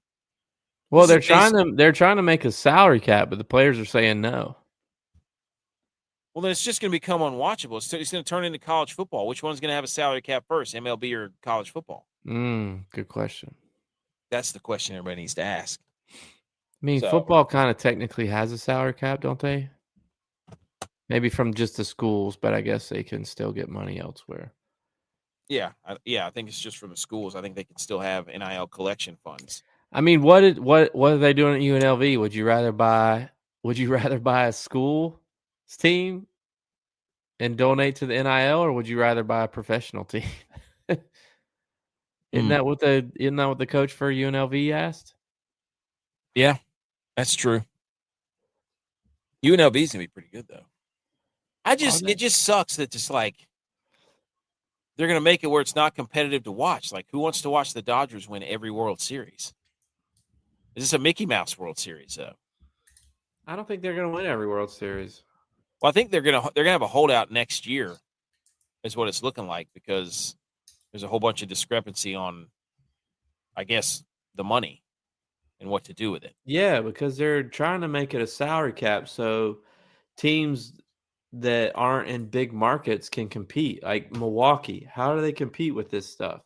Well, this is they're trying to make a salary cap, but the players are saying no. well, then it's just going to become unwatchable. It's going to turn into college football. Which one's going to have a salary cap first, MLB or college football? Good question. That's the question everybody needs to ask. I mean, So, football kind of technically has a salary cap, don't they? Maybe from just the schools, but I guess they can still get money elsewhere. yeah, I think it's just from the schools. I think they can still have NIL collection funds. I mean, what are they doing at UNLV? Would you rather buy a school team and donate to the NIL, or would you rather buy a professional team? Isn't that what the coach for UNLV asked? Yeah, that's true. UNLV is gonna be pretty good though. It just sucks that just like they're gonna make it where it's not competitive to watch. Like, who wants to watch the Dodgers win every World Series? Is this a Mickey Mouse World Series though? I don't think they're going to win every World Series. Well, I think they're gonna have a holdout next year, is what it's looking like, because there's a whole bunch of discrepancy on, I guess, the money and what to do with it. Yeah, because they're trying to make it a salary cap so teams that aren't in big markets can compete. Like Milwaukee, how do they compete with this stuff?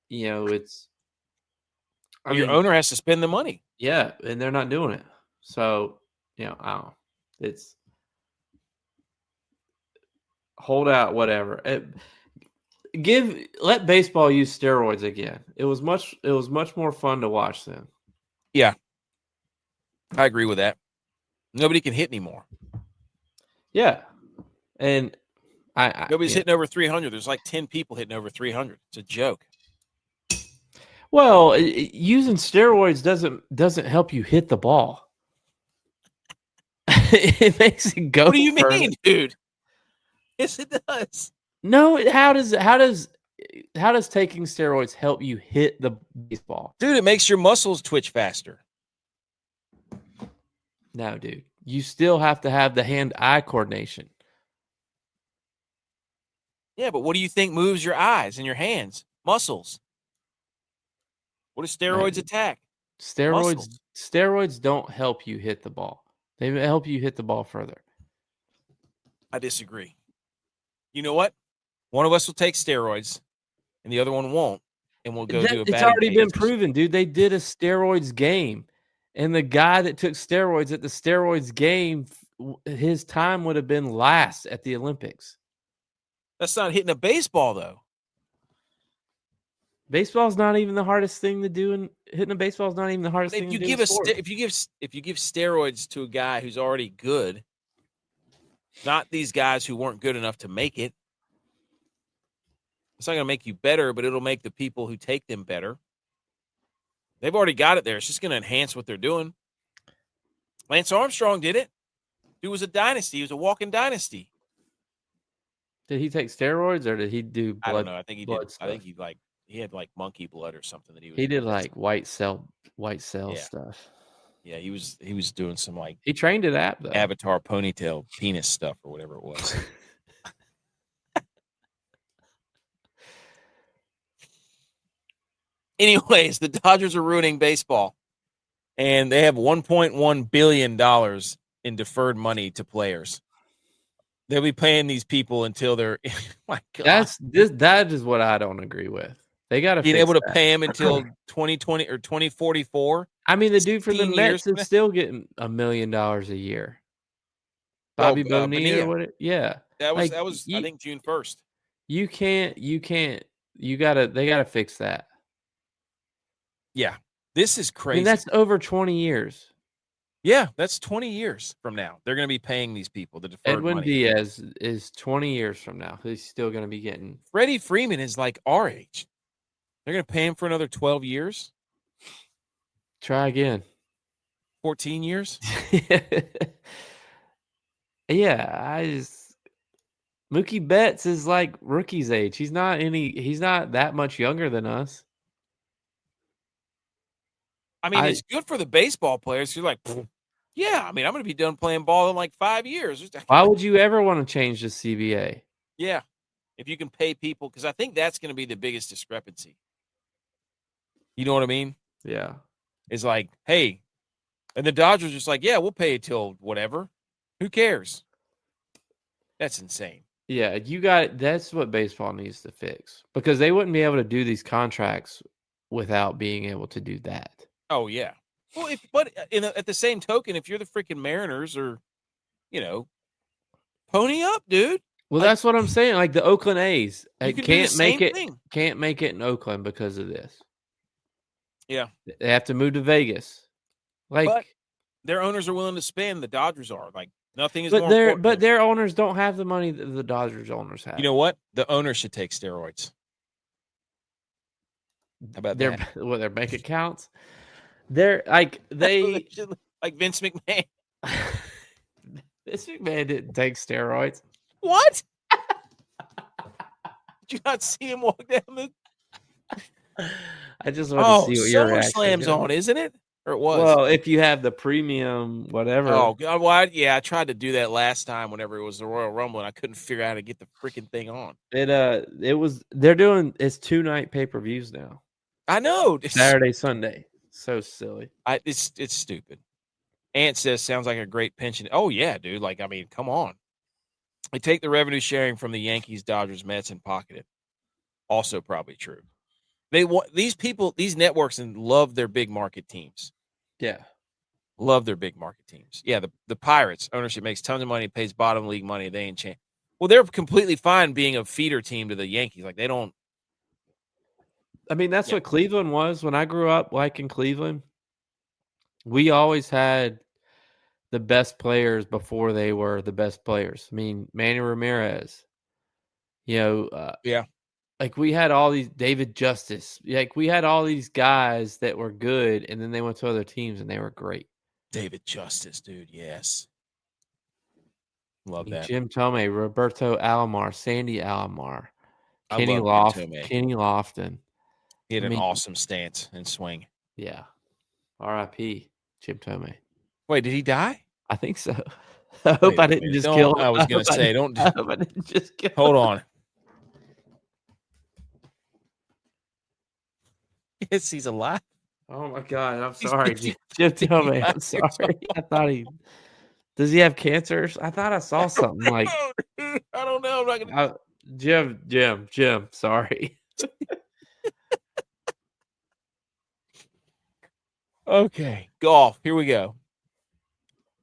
It's. Your owner has to spend the money. Yeah, and they're not doing it. So, I don't know. It's hold out, whatever. Let baseball use steroids again. It was much more fun to watch then. Yeah, I agree with that. Nobody can hit anymore. Yeah, and nobody's hitting over 300. There's like 10 people hitting over 300. It's a joke. Well, using steroids doesn't help you hit the ball. It makes it go. What do you mean, dude? Yes, it does. No, how does taking steroids help you hit the baseball? Dude, it makes your muscles twitch faster. No, dude. You still have to have the hand-eye coordination. Yeah, but what do you think moves your eyes and your hands? Muscles. What do steroids attack? Steroids don't help you hit the ball. They help you hit the ball further. I disagree. You know what? One of us will take steroids and the other one won't. And we'll go do a It's already been proven, dude. They did a steroids game. And the guy that took steroids at the steroids game, his time would have been last at the Olympics. That's not hitting a baseball, though. Baseball's not even the hardest thing to do, and hitting a baseball is not even the hardest thing to do. If you give steroids to a guy who's already good, not these guys who weren't good enough to make it, it's not going to make you better, but it'll make the people who take them better. They've already got it there. It's just going to enhance what they're doing. Lance Armstrong did it. He was a dynasty. He was a walking dynasty. Did he take steroids or did he do blood? I don't know. I think he did. Stuff? I think he had like monkey blood or something that he was. He did like white cell stuff. Yeah, he was doing some like he trained at app though. Avatar ponytail penis stuff or whatever it was. Anyways, the Dodgers are ruining baseball, and they have $1.1 billion in deferred money to players. They'll be paying these people until they're. My God, that is what I don't agree with. They got to be able to pay him until 2020 or 2044. I mean, the dude from the Mets is still getting $1 million a year. Bobby Bonilla, what? Yeah, that was I think June 1st. You can't. They gotta fix that. Yeah, this is crazy. I mean, that's over 20 years. Yeah, that's 20 years from now. They're going to be paying these people the deferred Edwin money. Diaz is 20 years from now. He's still going to be getting. Freddie Freeman is like our age. They're going to pay him for another 12 years. Try again. 14 years. Yeah, Mookie Betts is like rookie's age. He's not that much younger than us. I mean, it's good for the baseball players. You're like, yeah, I mean, I'm going to be done playing ball in like 5 years. Why would you ever want to change the CBA? Yeah, if you can pay people, because I think that's going to be the biggest discrepancy. You know what I mean? Yeah. It's like, hey, and the Dodgers just like, yeah, we'll pay you till whatever. Who cares? That's insane. Yeah, that's what baseball needs to fix because they wouldn't be able to do these contracts without being able to do that. Oh yeah. Well, at the same token, if you're the freaking Mariners or, pony up, dude. Well, Like, that's what I'm saying. Like the Oakland A's you can do the same thing. can't make it in Oakland because of this. Yeah. They have to move to Vegas. But their owners are willing to spend. The Dodgers are. Like, nothing is But more important. But their owners don't have the money that the Dodgers owners have. You know what? The owners should take steroids. How about their that? their bank accounts? They're like like Vince McMahon. Vince McMahon didn't take steroids. What? Did you not see him walk down the? I just want to see what your reaction SummerSlam's on, isn't it? Or it was. Well, if you have the premium, whatever. Oh God! Well, I tried to do that last time whenever it was the Royal Rumble, and I couldn't figure out how to get the freaking thing on. They're doing it's 2-night pay-per-views now. I know. Saturday, Sunday. So silly. It's stupid. Ant says sounds like a great pension. Oh yeah, dude. Like, I mean, come on. They take the revenue sharing from the Yankees, Dodgers, Mets, and pocket it. Also probably true. They want these networks and love their big market teams. Yeah. Love their big market teams. Yeah, the Pirates ownership makes tons of money, pays bottom league money. They ain't change. Well, they're completely fine being a feeder team to the Yankees. Like, they don't. I mean, that's what Cleveland was when I grew up. Like in Cleveland, we always had the best players before they were the best players. I mean, Manny Ramirez. Like we had all these David Justice. Like we had all these guys that were good, and then they went to other teams and they were great. David Justice, dude. Yes. Love that. Jim Tomei, Roberto Alomar, Sandy Alomar, Kenny Lofton. He had an awesome stance and swing. Yeah. R.I.P. Jim Tomei. Wait, did he die? I think so. I hope I didn't just kill him. I was going to say, don't. I hope I didn't just kill him. Hold on. Yes, he's alive. Oh my God, I'm sorry, Jim Tomei. I'm sorry. I thought does he have cancer? I thought I saw something like. I don't know. I'm not gonna. Jim. Sorry. Okay, golf. Here we go.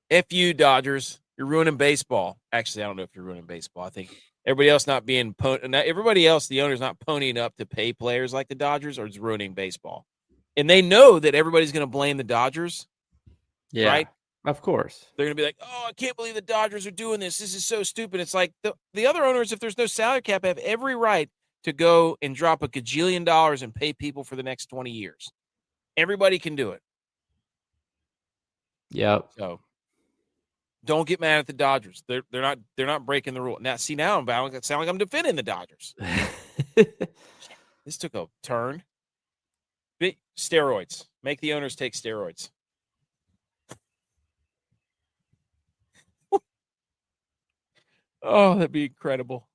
F you, Dodgers. You're ruining baseball. Actually, I don't know if you're ruining baseball. I think everybody else everybody else, the owner's not ponying up to pay players like the Dodgers, or it's ruining baseball. And they know that everybody's going to blame the Dodgers. Yeah, right? Of course. They're going to be like, oh, I can't believe the Dodgers are doing this. This is so stupid. It's like the other owners, if there's no salary cap, have every right to go and drop $1 gajillion and pay people for the next 20 years. Everybody can do it. Yep. So don't get mad at the Dodgers. They're not breaking the rule. Now, I'm bound to sound like I'm defending the Dodgers. This took a turn. Steroids. Make the owners take steroids. Oh, that'd be incredible.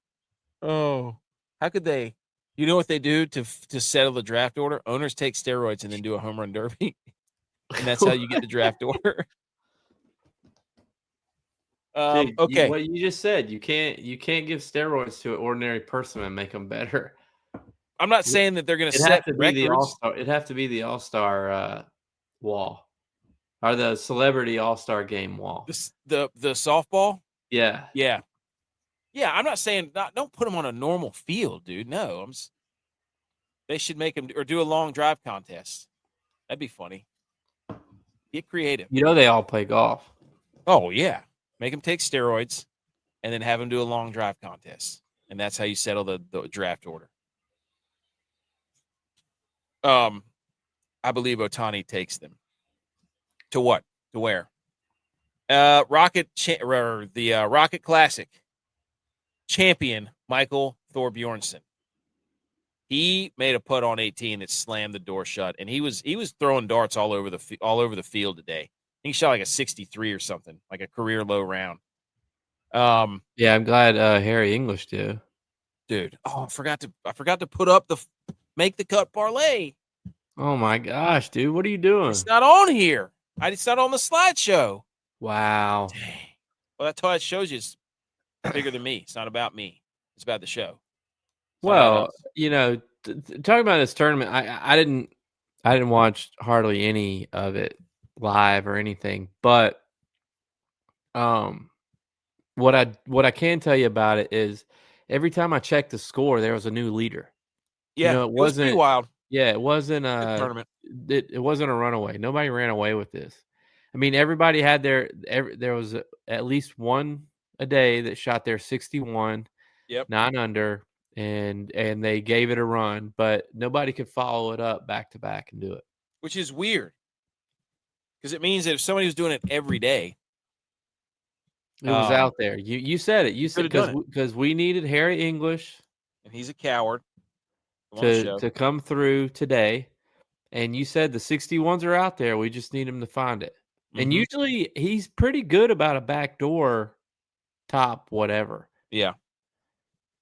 Oh, how could they? You know what they do to settle the draft order? Owners take steroids and then do a home run derby, and that's how you get the draft order. Okay, what you just said, you can't give steroids to an ordinary person and make them better. I'm not saying that they're going to set records. It'd have to be the All-Star wall, or the Celebrity All-Star Game wall. The softball. Yeah. I'm not saying don't put them on a normal field, dude. No, they should make them or do a long drive contest. That'd be funny. Get creative. They all play golf. Oh yeah, make them take steroids, and then have them do a long drive contest, and that's how you settle the draft order. I believe Ohtani takes them. To what? To where? Rocket Classic champion Michael Thorbjornsen. He made a putt on 18 that slammed the door shut, and he was throwing darts all over the field today. He shot like a 63 or something, like a career low round. Yeah, I'm glad Harry English did. Dude, I forgot to put up the make the cut parlay. Oh my gosh, dude, what are you doing? It's not on here. It's not on the slideshow. Wow. Dang. Well, that's how it shows you. It's bigger than me. It's not about me. It's about the show. It's not about Well, us. talking about this tournament, I didn't watch hardly any of it live or anything, but um, what I can tell you about it is every time I checked the score, there was a new leader. Yeah, It it was pretty wasn't. wild. Yeah, it wasn't Good tournament. it wasn't a runaway. Nobody ran away with this. I mean, everybody had there was at least one a day that shot their 61, Yep. 9 under, and they gave it a run, but nobody could follow it up back to back and do it. Which is weird because it means that if somebody was doing it every day, It was out there. You said it. You said could have done it. because we needed Harry English And he's a coward. Come on the show. to come through today, and you said the 61s are out there. We just need him to find it. And Mhm. usually he's pretty good about a backdoor top whatever. Yeah.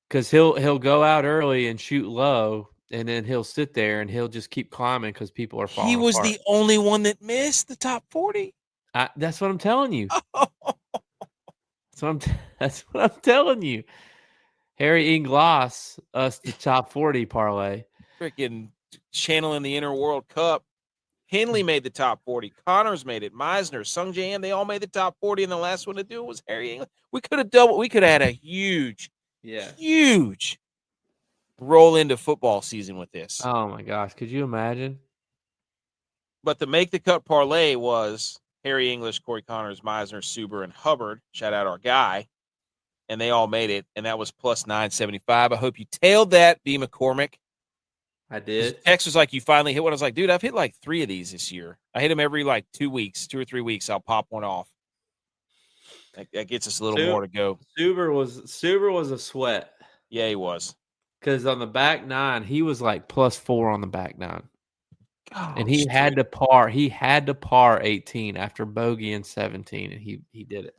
Because he'll go out early and shoot low, and then he'll sit there and he'll just keep climbing because people are He falling was apart. the only one that missed the top 40. That's what I'm telling you. That's what I'm telling you. Harry Inglass, us the top 40 parlay. Freaking channeling the Inner World Cup. Henley made the top 40. Connors made it. Meisner, Sung J M, they all made the top 40, and the last one to do it was Harry English. We could have had a huge roll into football season with this. Oh my gosh, could you imagine? But the make the cut parlay was Harry English, Corey Connors, Meisner, Suber, and Hubbard. Shout out our guy. And they all made it, and that was plus 975. I hope you tailed that, B. McCormick. I did. Text was like, you finally hit one. I was like, dude, I've hit like 3 of these this year. I hit them every like 2 weeks, 2 or 3 weeks. I'll pop one off. That gets us a little more to go. Suber was a sweat. Yeah, he was. Because on the back nine, he was like +4 on the back nine. Oh, And he had to par 18 after bogey in 17, and he did it.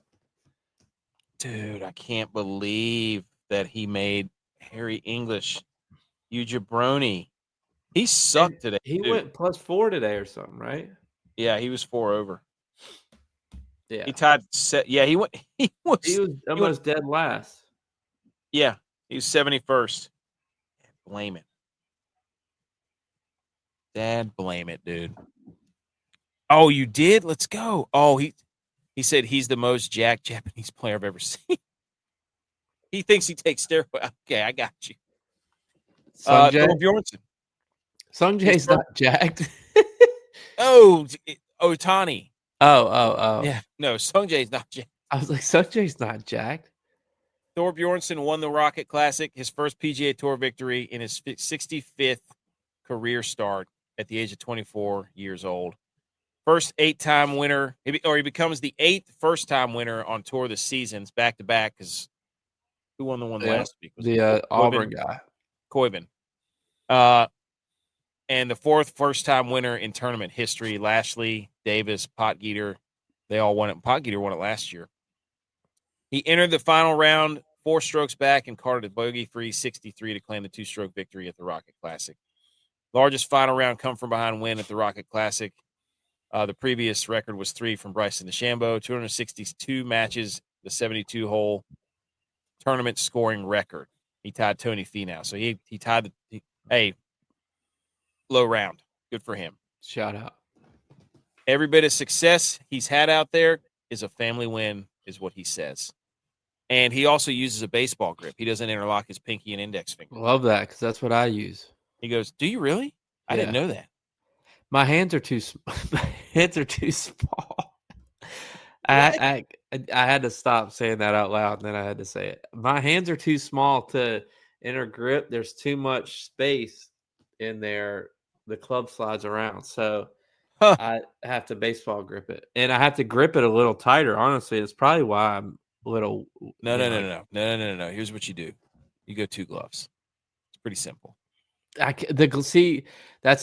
Dude, I can't believe that he made Harry English. You jabroni. He sucked today. He went +4 today or something, right? Yeah, he was 4 over. Yeah. He tied yeah, he went He was almost dead last. Yeah, he was 71st. Blame it. Dad, blame it, dude. Oh, you did? Let's go. Oh, he said he's the most jacked Japanese player I've ever seen. He thinks he takes steroids. Okay, I got you. Thorbjornsen. Sungjae's not jacked. Oh, Otani. Oh. Yeah, no, Sungjae's not jacked. I was like, Sungjae's not jacked. Thorbjornsen won the Rocket Classic, his first PGA Tour victory in his 65th career start at the age of 24 years old. First 8-time winner, or he becomes the 8th first-time winner on tour this season, back-to-back, because who won the one last week? Was the Auburn guy. Koiben. And the 4th first-time winner in tournament history, Lashley, Davis, Potgieter. They all won it. Potgieter won it last year. He entered the final round 4 strokes back and carded a bogey-free 63 to claim the 2-stroke victory at the Rocket Classic. Largest final round come from behind win at the Rocket Classic. The previous record was 3 from Bryson DeChambeau, 262 matches, the 72-hole tournament scoring record. He tied Tony Finau. So he tied low round. Good for him. Shout out. Every bit of success he's had out there is a family win, is what he says. And he also uses a baseball grip. He doesn't interlock his pinky and index finger. Love that, because that's what I use. He goes, do you really? I didn't know that. My hands are too small. I had to stop saying that out loud, and then I had to say it. My hands are too small to enter grip. There's too much space in there. The club slides around, so I have to baseball grip it, and I have to grip it a little tighter. Honestly, it's probably why I'm a little. No. Here's what you do: you go 2 gloves. It's pretty simple. That's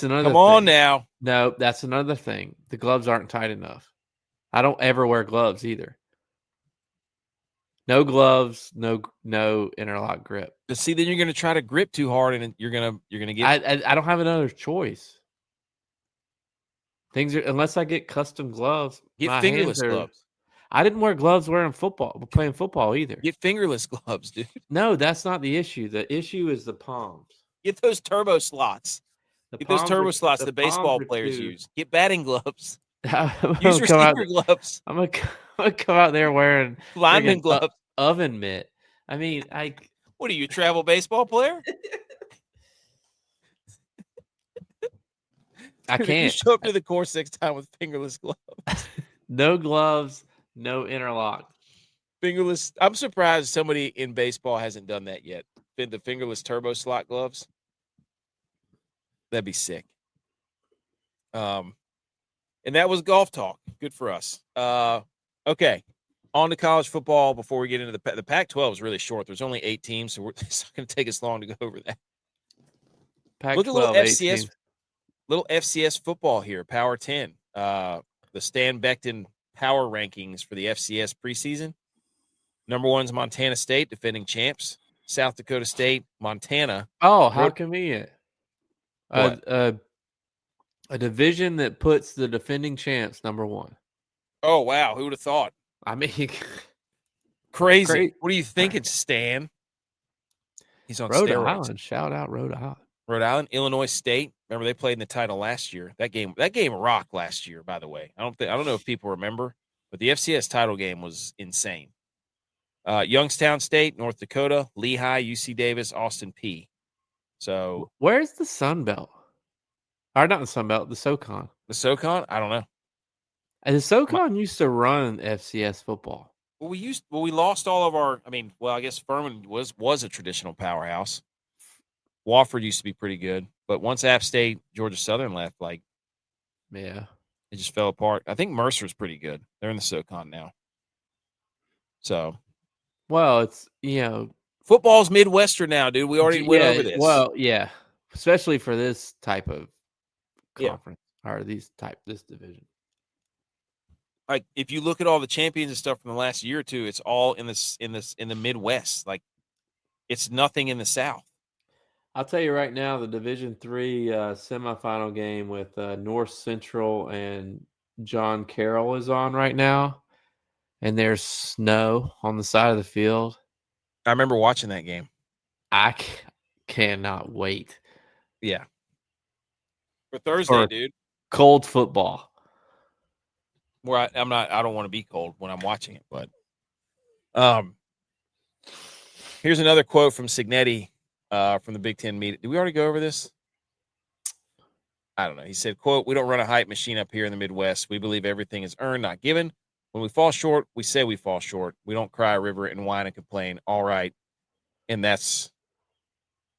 another. Come on thing. now. No, that's another thing. The gloves aren't tight enough. I don't ever wear gloves either. No gloves, no interlock grip. But see, then you're going to try to grip too hard, and you're going to get. I don't have another choice. Things are unless I get custom gloves. Get My hands fingerless are. gloves. I didn't wear gloves playing football either. Get fingerless gloves, dude. No, that's not the issue. The issue is the palms. Get those turbo slots. The Get those palms turbo are slots the the palms baseball are players too. use. Get batting gloves. I'm Use gonna come out. receiver gloves. I'm gonna come out there wearing Lineman friggin' gloves. oven mitt. I mean, What are you, a travel baseball player? I Dude, if you can't. show up to the course next time with fingerless gloves. No gloves, no interlock. Fingerless. I'm surprised somebody in baseball hasn't done that yet. The fingerless turbo slot gloves. That'd be sick. And that was golf talk. Good for us. Okay. On to college football before we get into the Pac-12 is really short. There's only 8 teams, so it's not going to take us long to go over that. Look at a little Pac-12, 8 FCS, teams. little FCS football here. Power 10. The Stan Becton power rankings for the FCS preseason. Number 1 is Montana State, defending champs. South Dakota State, Montana. Oh, how convenient. What? A division that puts the defending champs number 1. Oh, wow. Who would have thought? I mean, crazy. What are you thinking, Stan? He's on Rhode steroids. Island. Shout out Rhode Island. Rhode Island, Illinois State. Remember they played in the title last year. That game rocked last year, by the way. I don't know if people remember, but the FCS title game was insane. Youngstown State, North Dakota, Lehigh, UC Davis, Austin P. So where's the Sun Belt? Or not the Sun Belt, the SoCon. The SoCon? I don't know. And the SoCon used to run FCS football. Well, we lost all of our. I guess Furman was a traditional powerhouse. Wofford used to be pretty good, but once App State, Georgia Southern left, yeah, it just fell apart. I think Mercer's pretty good. They're in the SoCon now. So, well, it's football's Midwestern now, dude. We already went over this. Well, yeah, especially for this type of conference or this division. Like if you look at all the champions and stuff from the last year or two, it's all in the Midwest. Like it's nothing in the South. I'll tell you right now, the Division III semifinal game with North Central and John Carroll is on right now, and there's snow on the side of the field. I remember watching that game. I cannot wait. Yeah. For Thursday, dude. Cold football. Where I don't want to be cold when I'm watching it, but here's another quote from Signetti from the Big Ten meeting. Did we already go over this? I don't know. He said, quote, "We don't run a hype machine up here in the Midwest. We believe everything is earned, not given. When we fall short, we say we fall short. We don't cry a river and whine and complain. All right." And that's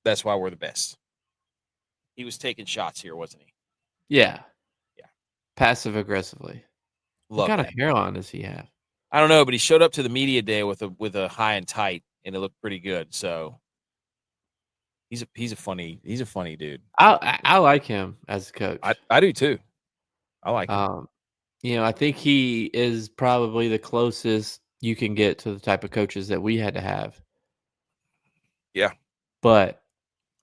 why we're the best. He was taking shots here, wasn't he? Yeah. Passive aggressively. What kind of hairline does he have? I don't know, but he showed up to the media day with a high and tight, and it looked pretty good. So he's a funny dude. I like him as a coach. I do too. I like him. I think he is probably the closest you can get to the type of coaches that we had to have. Yeah. But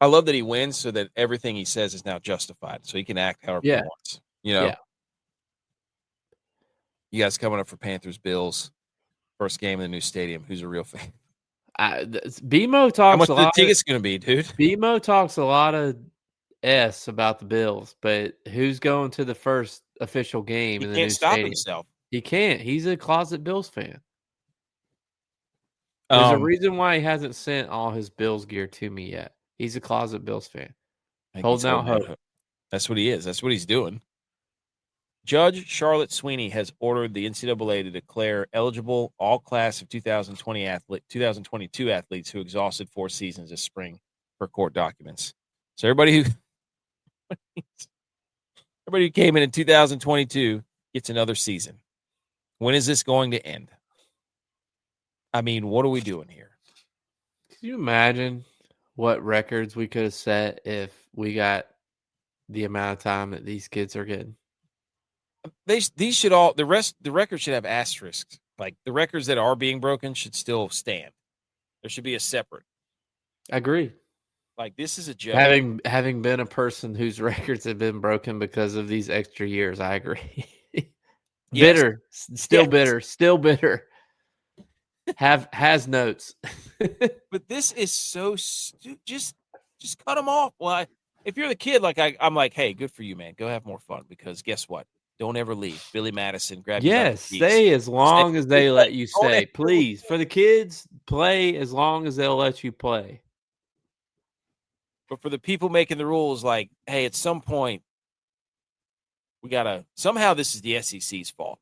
I love that he wins so that everything he says is now justified. So he can act however he wants. Yeah. You guys coming up for Panthers Bills. First game in the new stadium. Who's a real fan? BMO talks How much a lot. The ticket's going to be, dude? BMO talks a lot of S about the Bills, but who's going to the first official game in the new stadium? He can't stop himself. He can't. He's a closet Bills fan. There's a reason why he hasn't sent all his Bills gear to me yet. He's a closet Bills fan. Holding out hope. That's what he is. That's what he's doing. Judge Charlotte Sweeney has ordered the NCAA to declare eligible all class of 2022 athletes who exhausted 4 seasons this spring per court documents. So everybody who came in 2022 gets another season. When is this going to end? I mean, what are we doing here? Can you imagine what records we could have set if we got the amount of time that these kids are getting? These should all the records should have asterisks. Like the records that are being broken should still stand. There should be a separate. I agree. Like, this is a joke. Having been a person whose records have been broken because of these extra years, I agree. Yes. Bitter, still Yes. bitter, still bitter. Has notes. But this is so just cut them off. Well, if you're the kid, like I'm like, hey, good for you, man. Go have more fun, because guess what? Don't ever leave. Billy Madison, grab you by the Yes, cheeks. stay as long as they let you Don't stay. ever Please, leave. for the kids, play as long as they'll let you play. But for the people making the rules, like, hey, at some point, we gotta somehow this is the SEC's fault.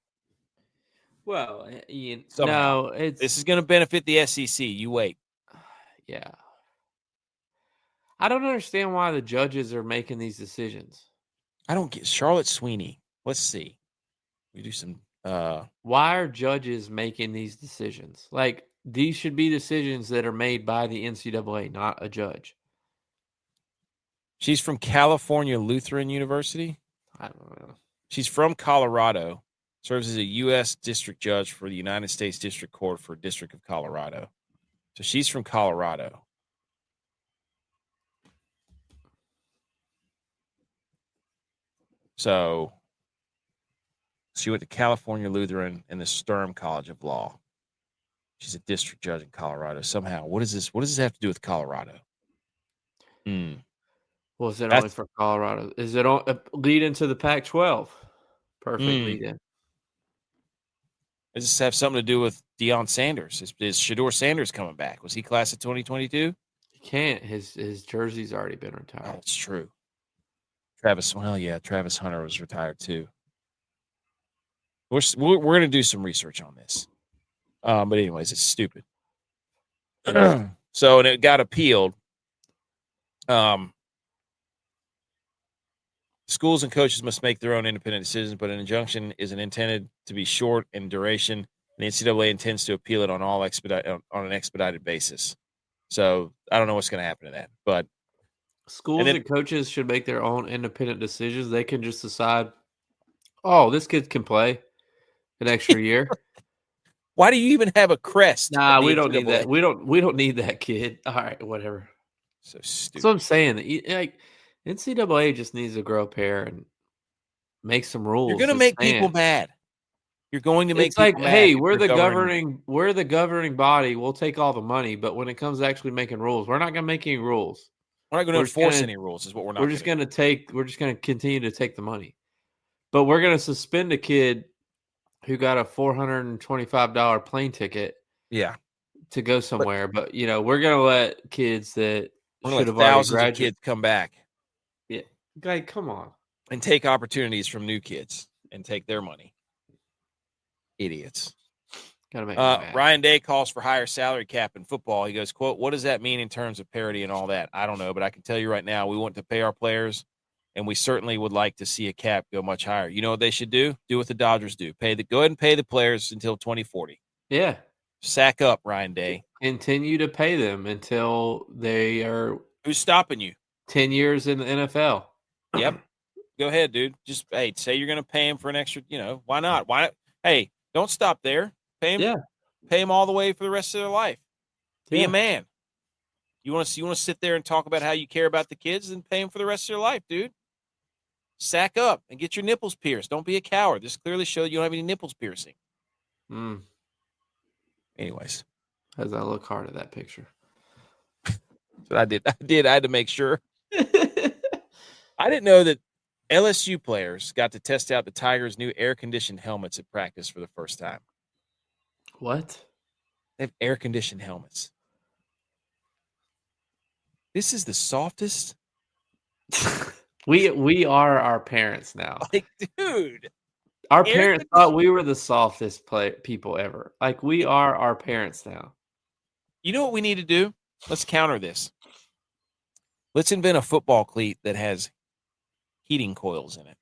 Well, Somehow. no, it's This is going to benefit the SEC. You wait. yeah. I don't understand why the judges are making these decisions. I don't get Charlotte Sweeney. Let's see. We do some. Why are judges making these decisions? Like, these should be decisions that are made by the NCAA, not a judge. She's from California Lutheran University. I don't know. She's from Colorado. Serves as a U.S. district judge for the United States District Court for District of Colorado. So she's from Colorado. So she went to California Lutheran and the Sturm College of Law. She's a district judge in Colorado. Somehow, what is this? What does this have to do with Colorado? Well, is it only for Colorado? Is it on lead into the Pac-12? Perfect lead in. Does this have something to do with Deion Sanders? Is Shedeur Sanders coming back? Was he class of 2022? He can't. His jersey's already been retired. Oh, that's true. Travis Hunter was retired too. We're going to do some research on this. But anyways, it's stupid. So, and it got appealed. Schools and coaches must make their own independent decisions, but an injunction isn't intended to be short in duration. And the NCAA intends to appeal it on an expedited basis. So I don't know what's going to happen to that, but schools and coaches should make their own independent decisions. They can just decide, oh, this kid can play an extra year. Why do you even have a crest? Nah, we don't need that. We don't need that kid. All right, whatever. So stupid. That's what I'm saying. Like, NCAA just needs to grow a pair and make some rules. You're going to make people mad. You're going to make people mad. Hey, we're the governing body. We'll take all the money, but when it comes to actually making rules, we're not going to make any rules. We're not going to enforce any rules. Is what we're not. We're just going to continue to take the money, but we're going to suspend a kid who got a $425 plane ticket. Yeah, to go somewhere, but we're going to let kids that should have thousands of kids come back. Yeah, guy, come on, and take opportunities from new kids and take their money. Idiots. Gotta make Ryan Day calls for higher salary cap in football. He goes, quote, what does that mean in terms of parity and all that? I don't know, but I can tell you right now, we want to pay our players, and we certainly would like to see a cap go much higher. You know what they should do? Do what the Dodgers do. Go ahead and pay the players until 2040. Yeah. Sack up, Ryan Day. Continue to pay them until they are. Who's stopping you? 10 years in the NFL. Yep. Go ahead, dude. Just, hey, say you're going to pay him for an extra, why not? Why not? Hey, don't stop there. Pay him. Yeah. Pay him all the way for the rest of their life. Be a man. You want to sit there and talk about how you care about the kids, and pay them for the rest of their life, dude. Sack up and get your nipples pierced. Don't be a coward. This clearly shows you don't have any nipples piercing. Anyways. As I look hard at that picture. But I did. I had to make sure. I didn't know that LSU players got to test out the Tigers' new air-conditioned helmets at practice for the first time. What? They have air-conditioned helmets. This is the softest. We are our parents now. Like, dude. Our parents thought we were the softest people ever. Like, we are our parents now. You know what we need to do? Let's counter this. Let's invent a football cleat that has heating coils in it.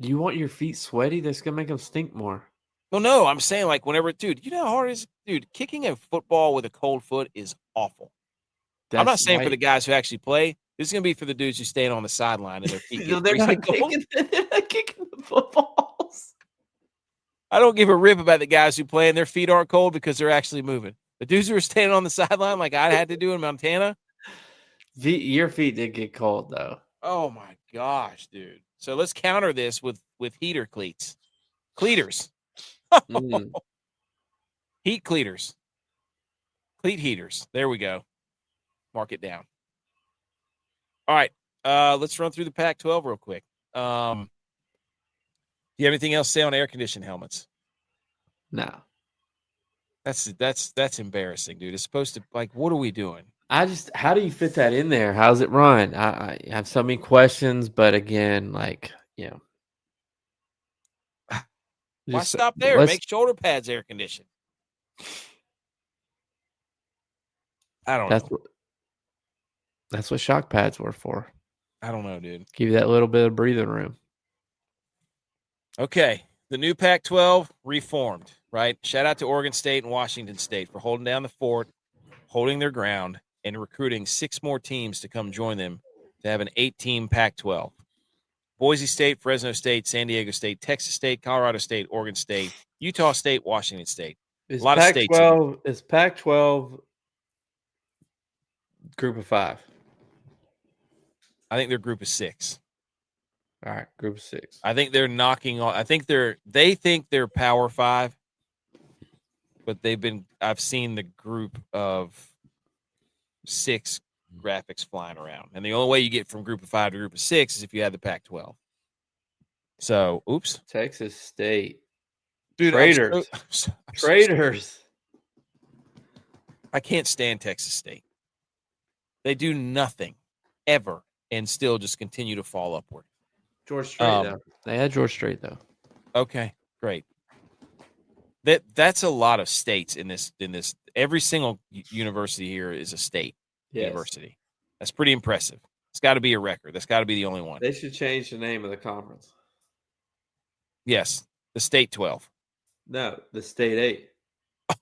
Do you want your feet sweaty? That's going to make them stink more. Well, no, I'm saying, like, whenever, dude, you know how hard it is? Dude, kicking a football with a cold foot is awful. I'm not saying for the guys who actually play. This is going to be for the dudes who stand on the sideline and their feet get they're not kicking the footballs. I don't give a rip about the guys who play and their feet aren't cold because they're actually moving. The dudes who are standing on the sideline like I had to do in Montana, Your feet did get cold though. Oh my gosh, dude. So let's counter this with heater cleats. Cleaters. Mm. Heat cleaters. Cleat heaters. There we go. Mark it down. All right. Let's run through the Pac-12 real quick. Do you have anything else to say on air conditioned helmets? No. That's embarrassing, dude. It's supposed to, like, what are we doing? How do you fit that in there? How's it run? I have so many questions, but again, like, Why just stop there? let's. Make shoulder pads air conditioned. I don't That's know. what that's what shock pads were for. I don't know, dude. Give you that little bit of breathing room. Okay. The new Pac-12 reformed, right? Shout out to Oregon State and Washington State for holding down the fort, holding their ground, and recruiting 6 more teams to come join them to have an 8-team Pac-12. Boise State, Fresno State, San Diego State, Texas State, Colorado State, Oregon State, Utah State, Washington State. A lot of states. Is Pac-12 group of 5? I think their group is 6. All right, group of 6. I think they're knocking on. I think they think they're Power 5, but I've seen the group of 6 graphics flying around, and the only way you get from group of 5 to group of 6 is if you have the Pac-12. So, oops, Texas State, dude, traitors, traitors. I can't stand Texas State. They do nothing ever and still just continue to fall upward. George Strait, though. They had George Strait, though. Okay, great. That's a lot of states in this. Every single university here is a state university. That's pretty impressive. It's got to be a record. That's got to be the only one. They should change the name of the conference. Yes, the State 12. No, the State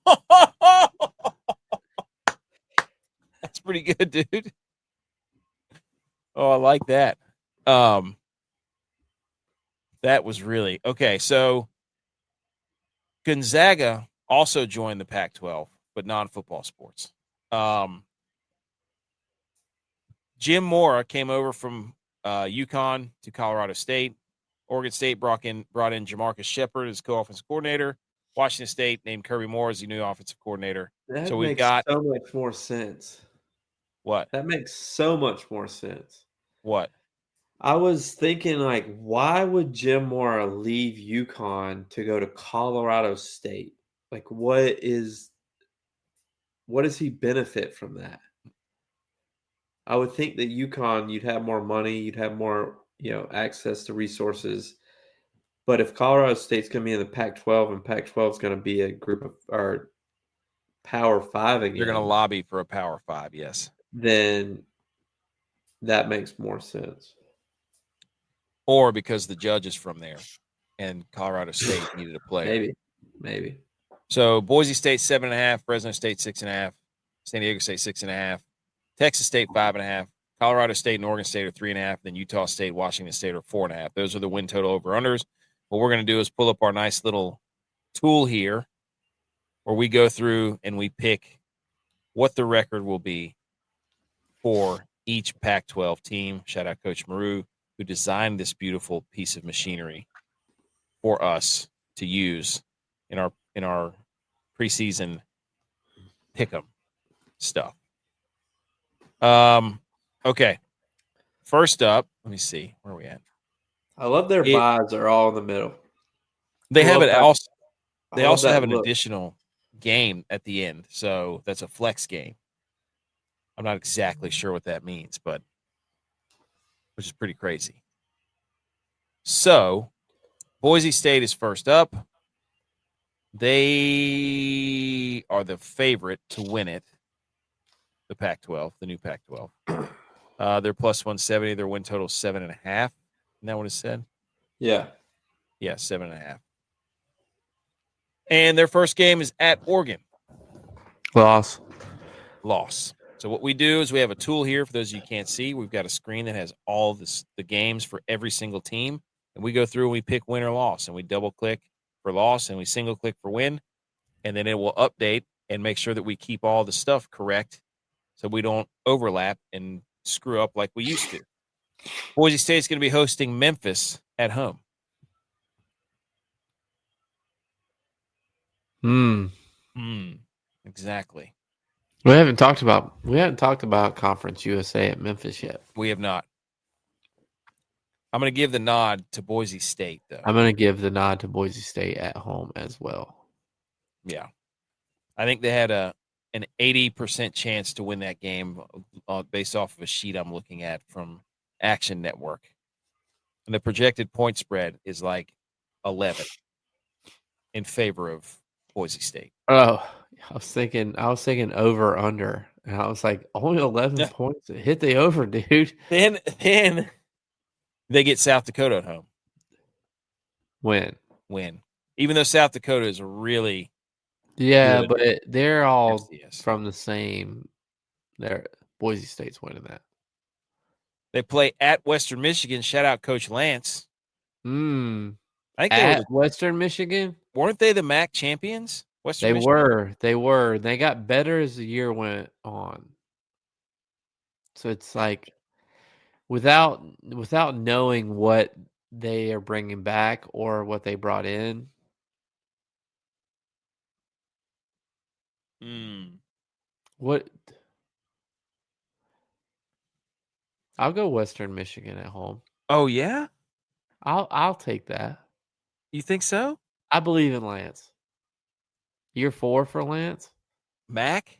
8. That's pretty good, dude. Oh, I like that. That was really okay. So Gonzaga also joined the Pac-12, but non-football sports. Jim Mora came over from UConn to Colorado State. Oregon State brought in Jamarcus Shepard as co-offensive coordinator. Washington State named Kirby Moore as the new offensive coordinator. That so makes so much more sense. What? That makes so much more sense. What? I was thinking, like, why would Jim Mora leave UConn to go to Colorado State? Like, what does he benefit from that? I would think that UConn, you'd have more money, you'd have more, access to resources. But if Colorado State's going to be in the Pac-12 and Pac-12 is going to be a group of or Power 5 again, they're going to lobby for a Power 5, yes. Then that makes more sense. Or because the judge is from there and Colorado State needed a player. Maybe. So Boise State 7.5, Fresno State 6.5, San Diego State 6.5, Texas State 5.5, Colorado State and Oregon State are 3.5, then Utah State, Washington State are 4.5. Those are the win total over-unders. What we're going to do is pull up our nice little tool here where we go through and we pick what the record will be for each Pac-12 team. Shout out Coach Maru, who designed this beautiful piece of machinery for us to use in our preseason pick'em stuff. Okay. First up, let me see. Where are we at? I love their buys are all in the middle. They have it also. They also have an look. additional game at the end. So that's a flex game. I'm not exactly sure what that means, but which is pretty crazy. So Boise State is first up. They are the favorite to win it. The Pac-12, the new Pac-12. They're plus 170. Their win total is 7.5. Isn't that what it said? Yeah. Yeah, 7.5. And their first game is at Oregon. Loss. So what we do is we have a tool here. For those of you who can't see, we've got a screen that has all the games for every single team. And we go through and we pick win or loss. And we double-click for loss and we single-click for win. And then it will update and make sure that we keep all the stuff correct so we don't overlap and screw up like we used to. Boise State's going to be hosting Memphis at home. Exactly. We haven't talked about Conference USA at Memphis yet. We have not. I'm going to give the nod to Boise State, though. I'm going to give the nod to Boise State at home as well. Yeah. I think they had an 80% chance to win that game based off of a sheet I'm looking at from Action Network. And the projected point spread is like 11 in favor of Boise State. Oh, I was thinking over under. And I was like, only 11 points. Hit the over, dude. Then they get South Dakota at home. Win. Even though South Dakota is really good. But they're all FCS. from the same. Boise State's winning that. They play at Western Michigan. Shout out Coach Lance. I think at Western Michigan. Weren't they the MAC champions? They were. They got better as the year went on. So it's like without knowing what they are bringing back or what they brought in. What? I'll go Western Michigan at home. Oh yeah? I'll take that. You think so? I believe in Lance. Year 4 for Lance. MAC?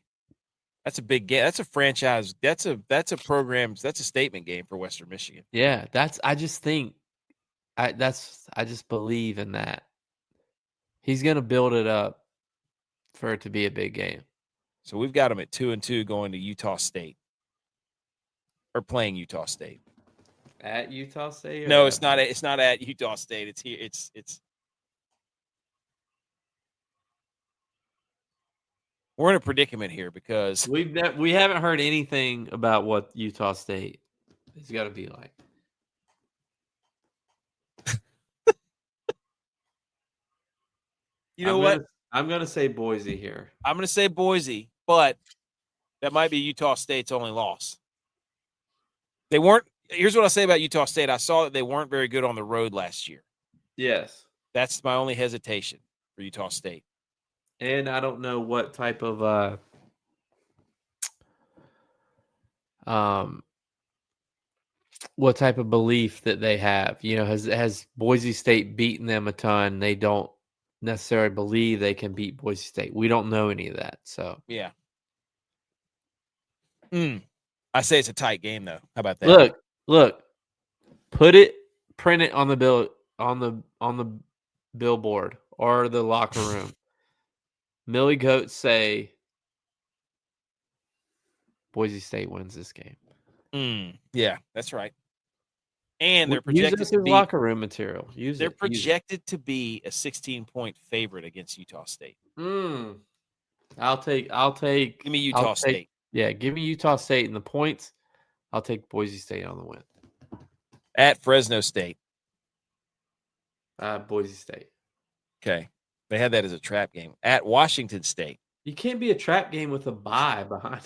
That's a big game. That's a franchise. That's a program. That's a statement game for Western Michigan. Yeah, I just believe in that. He's gonna build it up for it to be a big game. So we've got him at 2-2 going to Utah State. Or playing Utah State. At Utah State? No, it's not. It's not at Utah State. It's here. It's. We're in a predicament here because we haven't heard anything about what Utah State is going to be like. You know what? I'm going to say Boise here. I'm going to say Boise, but that might be Utah State's only loss. They weren't. Here's what I'll say about Utah State. I saw that they weren't very good on the road last year. Yes. That's my only hesitation for Utah State. And I don't know what type of belief that they have. You know, has Boise State beaten them a ton? They don't necessarily believe they can beat Boise State. We don't know any of that. So yeah. I say it's a tight game though. How about that? Look. Print it on the billboard or the locker room. Millie Goats say Boise State wins this game. Yeah, that's right. And they're projected to be locker room material. They're projected to be a 16-point favorite against Utah State. I'll take. Give me Utah State. Yeah, give me Utah State and the points. I'll take Boise State on the win. At Fresno State. Boise State. Okay. They had that as a trap game. At Washington State. You can't be a trap game with a bye behind.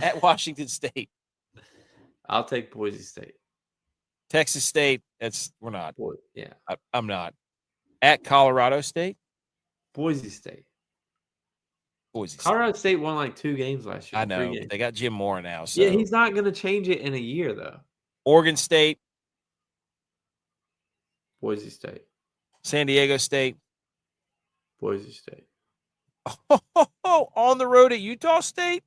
At Washington State. I'll take Boise State. Texas State. We're not. Yeah. I'm not. At Colorado State. Boise State. Boise State. Colorado State won like 2 games last year. I know. They got Jim Moore now. So. Yeah, he's not going to change it in a year, though. Oregon State. Boise State. San Diego State. Boise State. On the road at Utah State?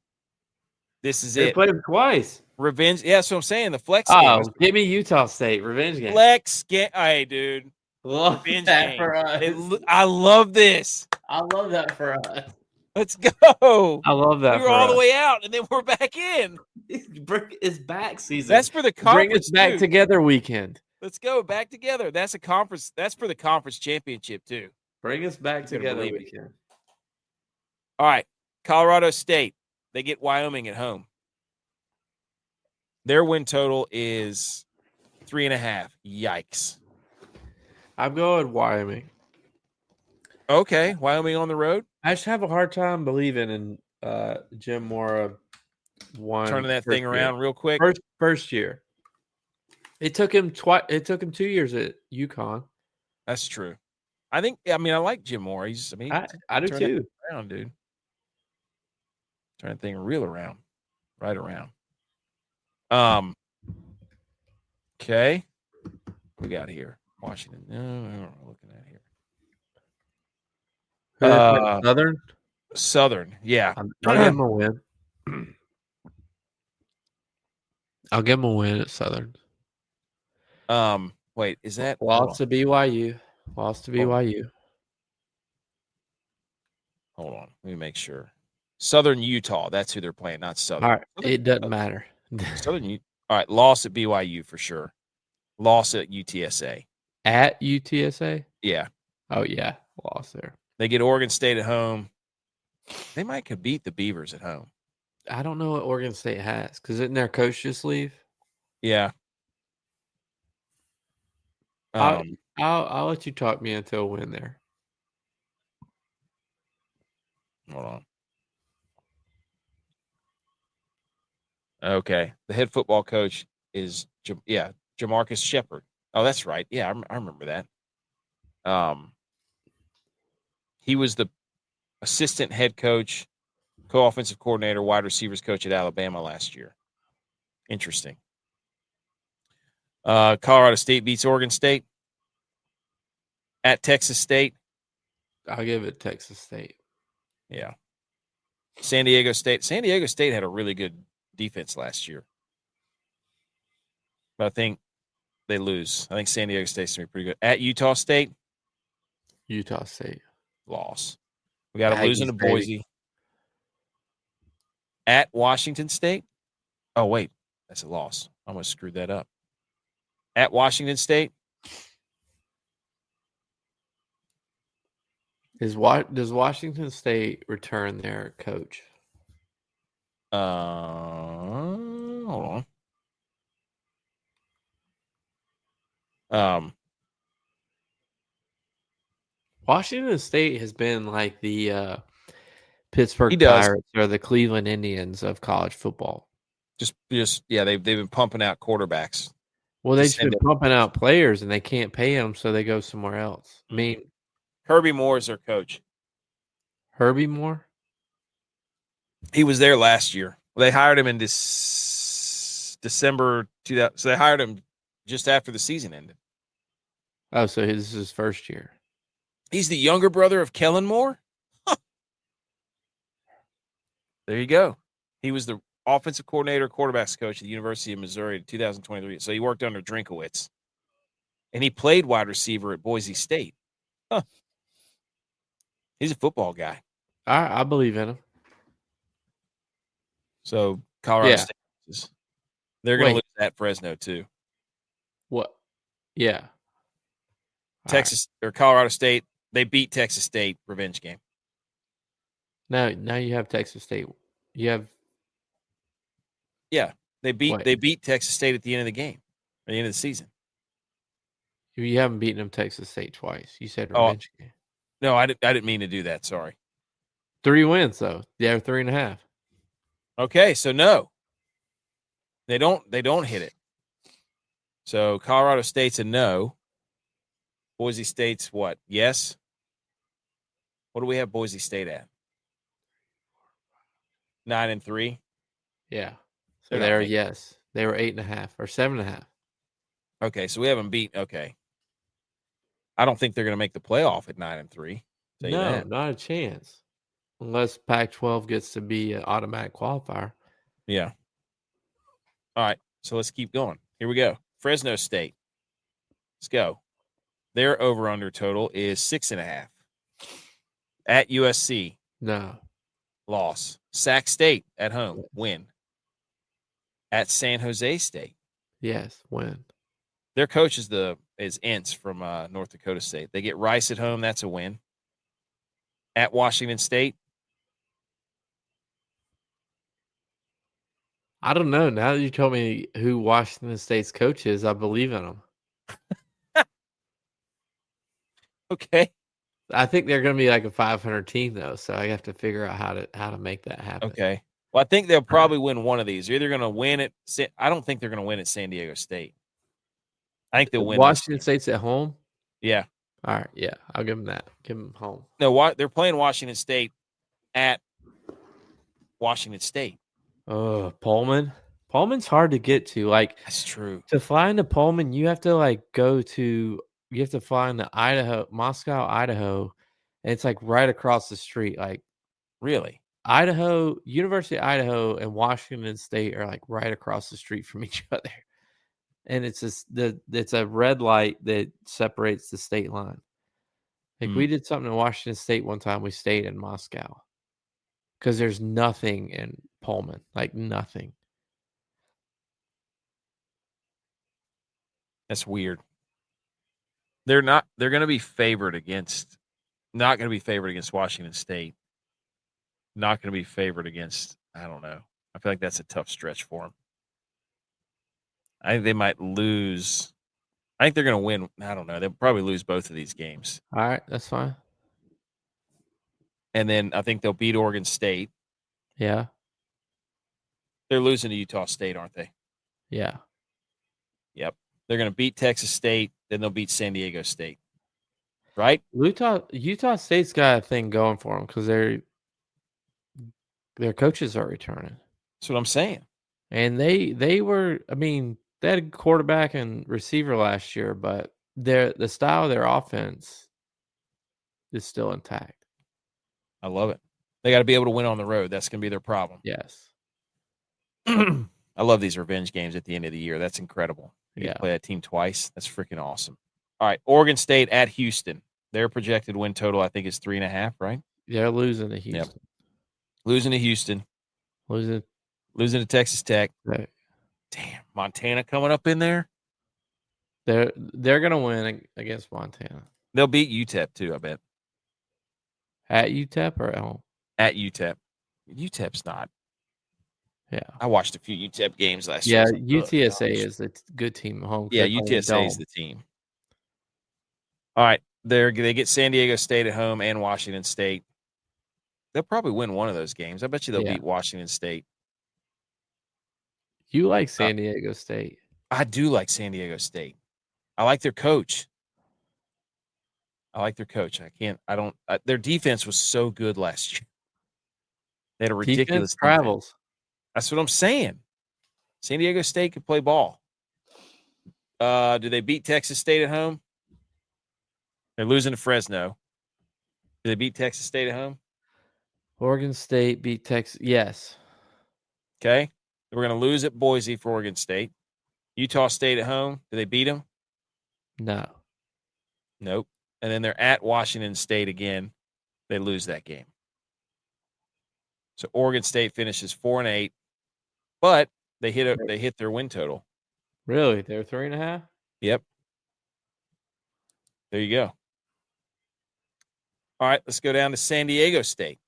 This is they it. Played them twice. Revenge. Yeah, that's what I'm saying. The flex game. Give me Utah State. Revenge game. Flex game. Hey, dude. Love Revenge that game. for us. I love this. I love that for us. Let's go. I love that. We were all the way out, and then we're back in. It's back season. That's for the conference. Bring us back together weekend. Let's go back together. That's a conference. That's for the conference championship too. Bring us back together weekend. All right, Colorado State. They get Wyoming at home. Their win total is 3.5. Yikes. I'm going Wyoming. Okay, Wyoming on the road. I just have a hard time believing in Jim Mora turning that thing around real quick. First year. It took him 2 years at UConn. That's true. I like Jim Moore. I do too. Around, dude. Turn that thing real around, right around. Okay. What we got here? Washington. No, we're looking at here. Southern. Southern, yeah. I'll give him a win. I'll give him a win at Southern. Wait, is that lost to BYU? Lost to BYU. Hold on, let me make sure. Southern Utah, that's who they're playing, not Southern. All right, it doesn't matter. Southern, all right, loss at BYU for sure. Loss at UTSA. At UTSA? Yeah. Oh yeah, loss there. They get Oregon State at home. They might could beat the Beavers at home. I don't know what Oregon State has because didn't their coach just leave? Yeah. I'll let you talk me into a win there. Hold on. Okay. The head football coach is Jamarcus Shepard. Oh, that's right. Yeah, I remember that. He was the assistant head coach, co-offensive coordinator, wide receivers coach at Alabama last year. Interesting. Colorado State beats Oregon State. At Texas State. I'll give it Texas State. Yeah. San Diego State. San Diego State had a really good defense last year. But I think they lose. I think San Diego State's going to be pretty good. At Utah State. Utah State. Loss. We got them losing to Boise. Baby. At Washington State. Oh, wait. That's a loss. I almost screwed that up. At Washington State. Does Washington State return their coach? Hold on. Washington State has been like the Pittsburgh Pirates or the Cleveland Indians of college football. Just they've been pumping out quarterbacks. Well, they've been pumping out players and they can't pay them, so they go somewhere else. I mean, Herbie Moore is their coach. Herbie Moore? He was there last year. They hired him in December 2000. So they hired him just after the season ended. Oh, so this is his first year. He's the younger brother of Kellen Moore? Huh. There you go. He was the offensive coordinator, quarterbacks coach at the University of Missouri in 2023. So he worked under Drinkowitz. And he played wide receiver at Boise State. Huh. He's a football guy. I believe in him. So Colorado State, they're going to lose at Fresno too. What? Yeah. Texas or Colorado State, they beat Texas State. Revenge game. Now you have Texas State. You have. Yeah, they beat Texas State at the end of the game, at the end of the season. You haven't beaten them Texas State twice. You said revenge game. No, I didn't mean to do that. Sorry. 3 wins though. Yeah, 3.5. Okay, so no. They don't hit it. So Colorado State's a no. Boise State's what? Yes. What do we have Boise State at? 9-3. Yeah. So they're yes. They were 8.5 or 7.5. Okay, so we haven't beat. Okay. I don't think they're going to make the playoff at 9-3. No, not a chance. Unless Pac-12 gets to be an automatic qualifier. Yeah. All right, so let's keep going. Here we go. Fresno State. Let's go. Their over-under total is 6.5. At USC. No. Loss. Sac State at home. Win. At San Jose State. Yes, win. Their coach is Entz from North Dakota State. They get Rice at home. That's a win. At Washington State. I don't know. Now that you told me who Washington State's coach is, I believe in them. Okay. I think they're going to be like a 500 team though, so I have to figure out how to make that happen. Okay. Well, I think they'll probably win one of these. They're either going to win it. I don't think they're going to win at San Diego State. I think they'll win this Washington game. State's at home. Yeah. All right. Yeah, I'll give them that. Give them home. No, they're playing Washington State at Washington State. Oh, Pullman. Pullman's hard to get to. Like, that's true. To fly into Pullman, you have to you have to fly into Moscow, Idaho, and it's like right across the street. Like Really? Idaho, University of Idaho and Washington State are like right across the street from each other. And it's it's a red light that separates the state line. Like we did something in Washington State one time, we stayed in Moscow. Because there's nothing in Pullman. Like nothing. That's weird. They're going to be favored against Washington State. Not going to be favored against, I don't know. I feel like that's a tough stretch for them. I think they might lose. I think they're going to win. I don't know. They'll probably lose both of these games. All right, that's fine. And then I think they'll beat Oregon State. Yeah. They're losing to Utah State, aren't they? Yeah. Yep. They're going to beat Texas State, then they'll beat San Diego State. Right? Utah State's got a thing going for them because their coaches are returning. That's what I'm saying. And they were, I mean, they had a quarterback and receiver last year, but the style of their offense is still intact. I love it. They got to be able to win on the road. That's going to be their problem. Yes. I love these revenge games at the end of the year. That's incredible. You Yeah. play that team twice. That's freaking awesome. All right, Oregon State at Houston. Their projected win total, I think, is 3.5, right? They're losing to Houston. Yep. Losing to Houston. Losing to Texas Tech. Right. Damn, Montana coming up in there. They're gonna win against Montana. They'll beat UTEP too, I bet. At UTEP or at home? At UTEP. UTEP's not. Yeah. I watched a few UTEP games last year. Yeah, UTSA is the good team at home. Yeah, UTSA is the team. All right, they get San Diego State at home and Washington State. They'll probably win one of those games. I bet you they'll beat Washington State. You like San Diego State. I do like San Diego State. I like their coach. Their defense was so good last year. They had a ridiculous travels. Defense. That's what I'm saying. San Diego State could play ball. Do they beat Texas State at home? They're losing to Fresno. Do they beat Texas State at home? Oregon State beat Texas. Yes. Okay. We're going to lose at Boise for Oregon State. Utah State at home. Do they beat them? No. Nope. And then they're at Washington State again. They lose that game. So Oregon State finishes 4-8, but they hit their win total. Really? They're 3.5? Yep. There you go. All right, let's go down to San Diego State.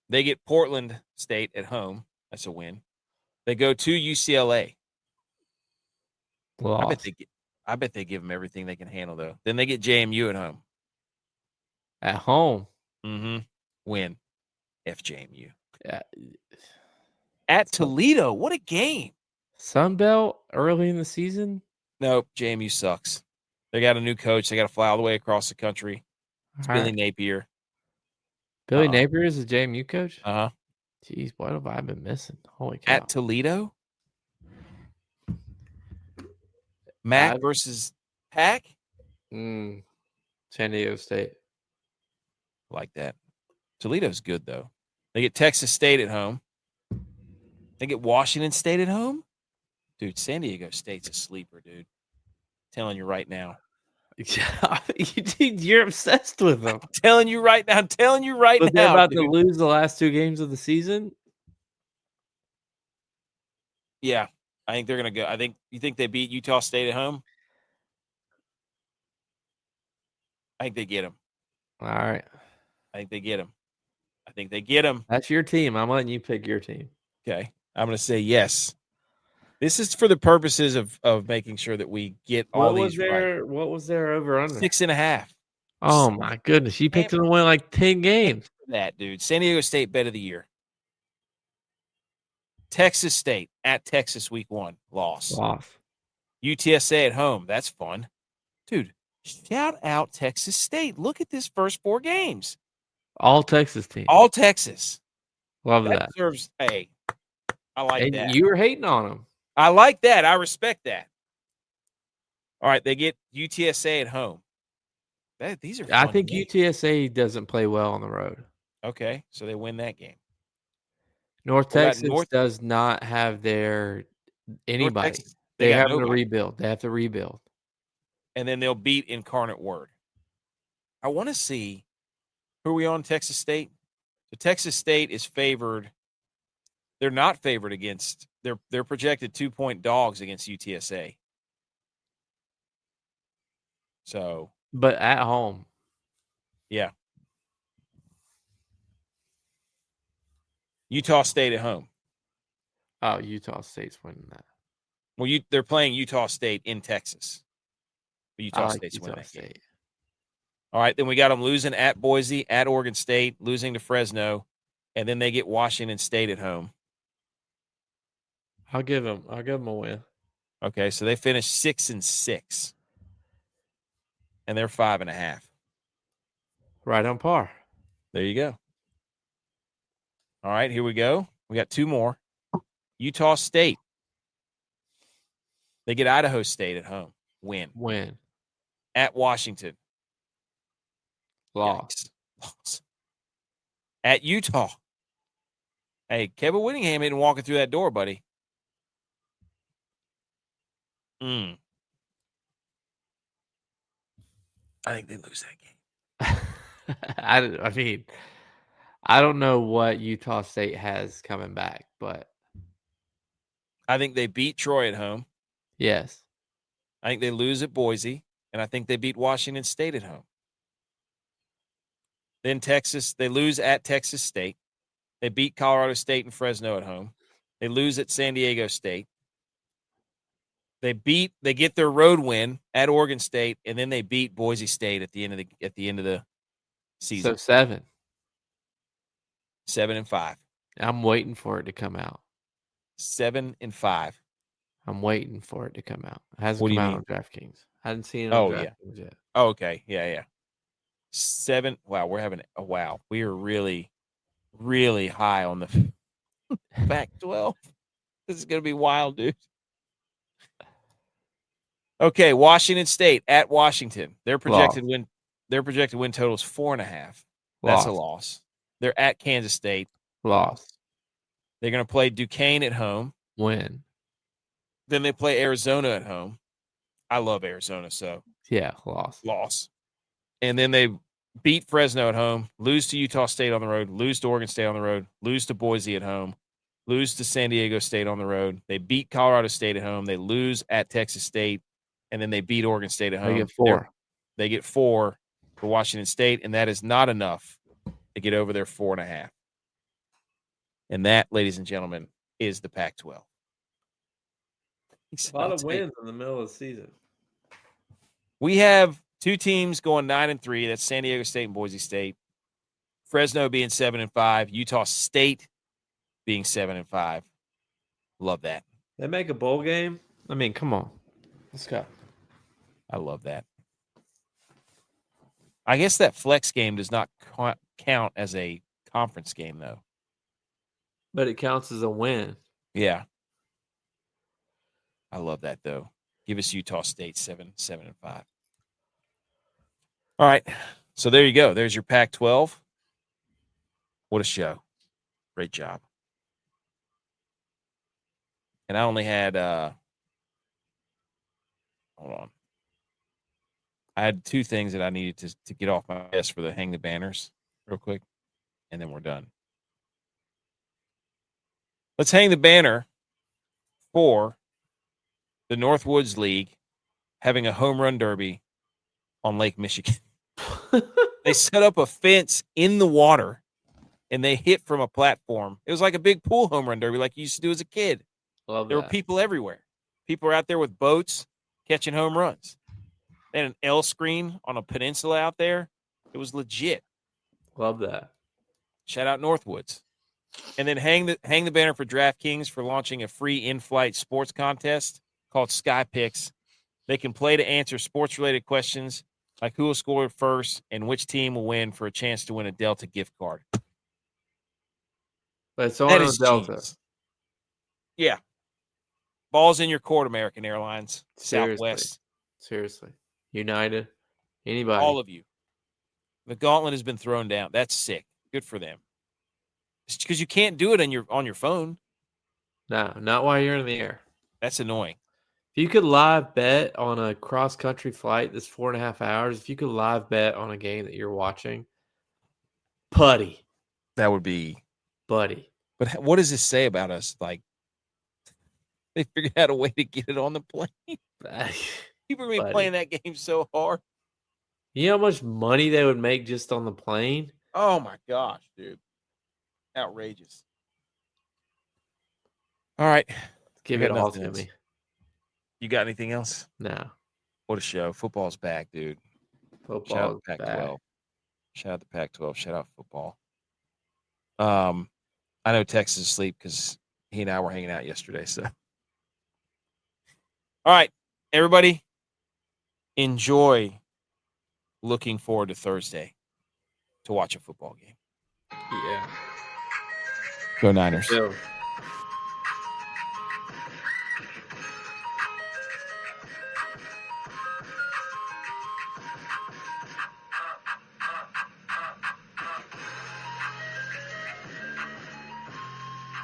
They get Portland State at home. That's a win. They go to UCLA. Lost. I bet they give them everything they can handle, though. Then they get JMU at home. At home? Mm-hmm. Win. FJMU. Yeah. At Toledo. What a game. Sunbelt early in the season? Nope. JMU sucks. They got a new coach. They got to fly all the way across the country. It's Billy Napier. Billy Napier is the JMU coach? Uh-huh. Jeez, what have I been missing? Holy cow. At Toledo? MAC versus PAC? San Diego State. Like that. Toledo's good, though. They get Texas State at home. They get Washington State at home? Dude, San Diego State's a sleeper, dude. Telling you right now. You're obsessed with them. I'm telling you right now. But they're about to lose the last 2 games of the season? Yeah. I think they're going to go. You think they beat Utah State at home? I think they get them. All right. I think they get them. That's your team. I'm letting you pick your team. Okay. I'm going to say yes. This is for the purposes of making sure that we get all these right. What was their over-under? 6.5. Oh, my goodness. You picked them to win like 10 games. That, dude. San Diego State bet of the year. Texas State at Texas week 1, loss. UTSA at home, that's fun. Dude, shout out Texas State. Look at this first 4 games. All Texas teams. All Texas. Love That that. deserves, hey, I like And that. you were hating on them. I like that. I respect that. All right, they get UTSA at home. These are fun. I think games. UTSA doesn't play well on the road. Okay, so they win that game. North What about Texas does not have their anybody. Texas, They got have to nobody. rebuild. They have to rebuild. And then they'll beat Incarnate Word. I want to see who are we on Texas State. So Texas State is favored. They're not favored against. They're projected 2-point dogs against UTSA. So, But at home. yeah. Utah State at home. Oh, Utah State's winning that. Well, they're playing Utah State in Texas. But Utah State's winning that game. All right, then we got them losing at Boise, at Oregon State, losing to Fresno, and then they get Washington State at home. I'll give them a win. Okay, so they finished 6-6, and they're 5.5. Right on par. There you go. All right, here we go. We got 2 more. Utah State. They get Idaho State at home. Win. At Washington. Loss. At Utah. Hey, Kevin Whittingham isn't walking through that door, buddy. I think they lose that game. I mean, I don't know what Utah State has coming back, but I think they beat Troy at home. Yes. I think they lose at Boise, and I think they beat Washington State at home. Then Texas, they lose at Texas State. They beat Colorado State and Fresno at home. They lose at San Diego State. They get their road win at Oregon State, and then they beat Boise State at the end of the season. So 7. 7-5. I'm waiting for it to come out. 7-5. I'm waiting for it to come out. It hasn't What do come you out mean? on DraftKings. I hadn't seen it on DraftKings yet. Oh, okay. Yeah. 7. Wow, we're having a wow. We are really, really high on the Pac-12. This is going to be wild, dude. Okay, Washington State at Washington. Their projected win total is 4.5. That's a loss. They're at Kansas State. Loss. They're going to play Duquesne at home. Win. Then they play Arizona at home. I love Arizona, so yeah, loss. And then they beat Fresno at home, lose to Utah State on the road, lose to Oregon State on the road, lose to Boise at home, lose to San Diego State on the road. They beat Colorado State at home. They lose at Texas State, and then they beat Oregon State at home. They get 4. They get 4 for Washington State, and that is not enough to get over their 4.5. And that, ladies and gentlemen, is the Pac-12. A lot of wins in the middle of the season. We have 2 teams going 9-3. That's San Diego State and Boise State. Fresno being 7-5. Utah State being 7-5. Love that. They make a bowl game. I mean, come on. Let's go. I love that. I guess that flex game does not count as a conference game, though. But it counts as a win. Yeah. I love that, though. Give us Utah State 7-5. All right. So there you go. There's your Pac-12. What a show. Great job. And I only had hold on. I had 2 things that I needed to get off my desk for the Hang the Banners real quick, and then we're done. Let's hang the banner for the Northwoods League having a home run derby on Lake Michigan. They set up a fence in the water, and they hit from a platform. It was like a big pool home run derby like you used to do as a kid. There were people everywhere. People were out there with boats catching home runs. They had an L screen on a peninsula out there. It was legit. Love that. Shout out Northwoods. And then hang the banner for DraftKings for launching a free in-flight sports contest called Sky Picks. They can play to answer sports-related questions like who will score first and which team will win for a chance to win a Delta gift card. But it's That on is Delta. genius. Yeah. Ball's in your court, American Airlines, Seriously. Southwest. Seriously. United. Anybody. All of you. The gauntlet has been thrown down. That's sick. Good for them. It's because you can't do it on your phone. No, not while you're in the air. That's annoying. If you could live bet on a cross-country flight that's 4.5 hours, if you could live bet on a game that you're watching, putty. That would be. Buddy. But what does this say about us? Like, they figured out a way to get it on the plane. People are going to be playing that game so hard. You know how much money they would make just on the plane? Oh, my gosh, dude. Outrageous. All right. Give it all to me. You got anything else? No. What a show. Football's back, dude. Shout out the Pac-12. Shout out the Pac-12. Shout out football. I know Tex is asleep because he and I were hanging out yesterday. So, all right, everybody, enjoy looking forward to Thursday to watch a football game. Yeah. Go Niners. Go.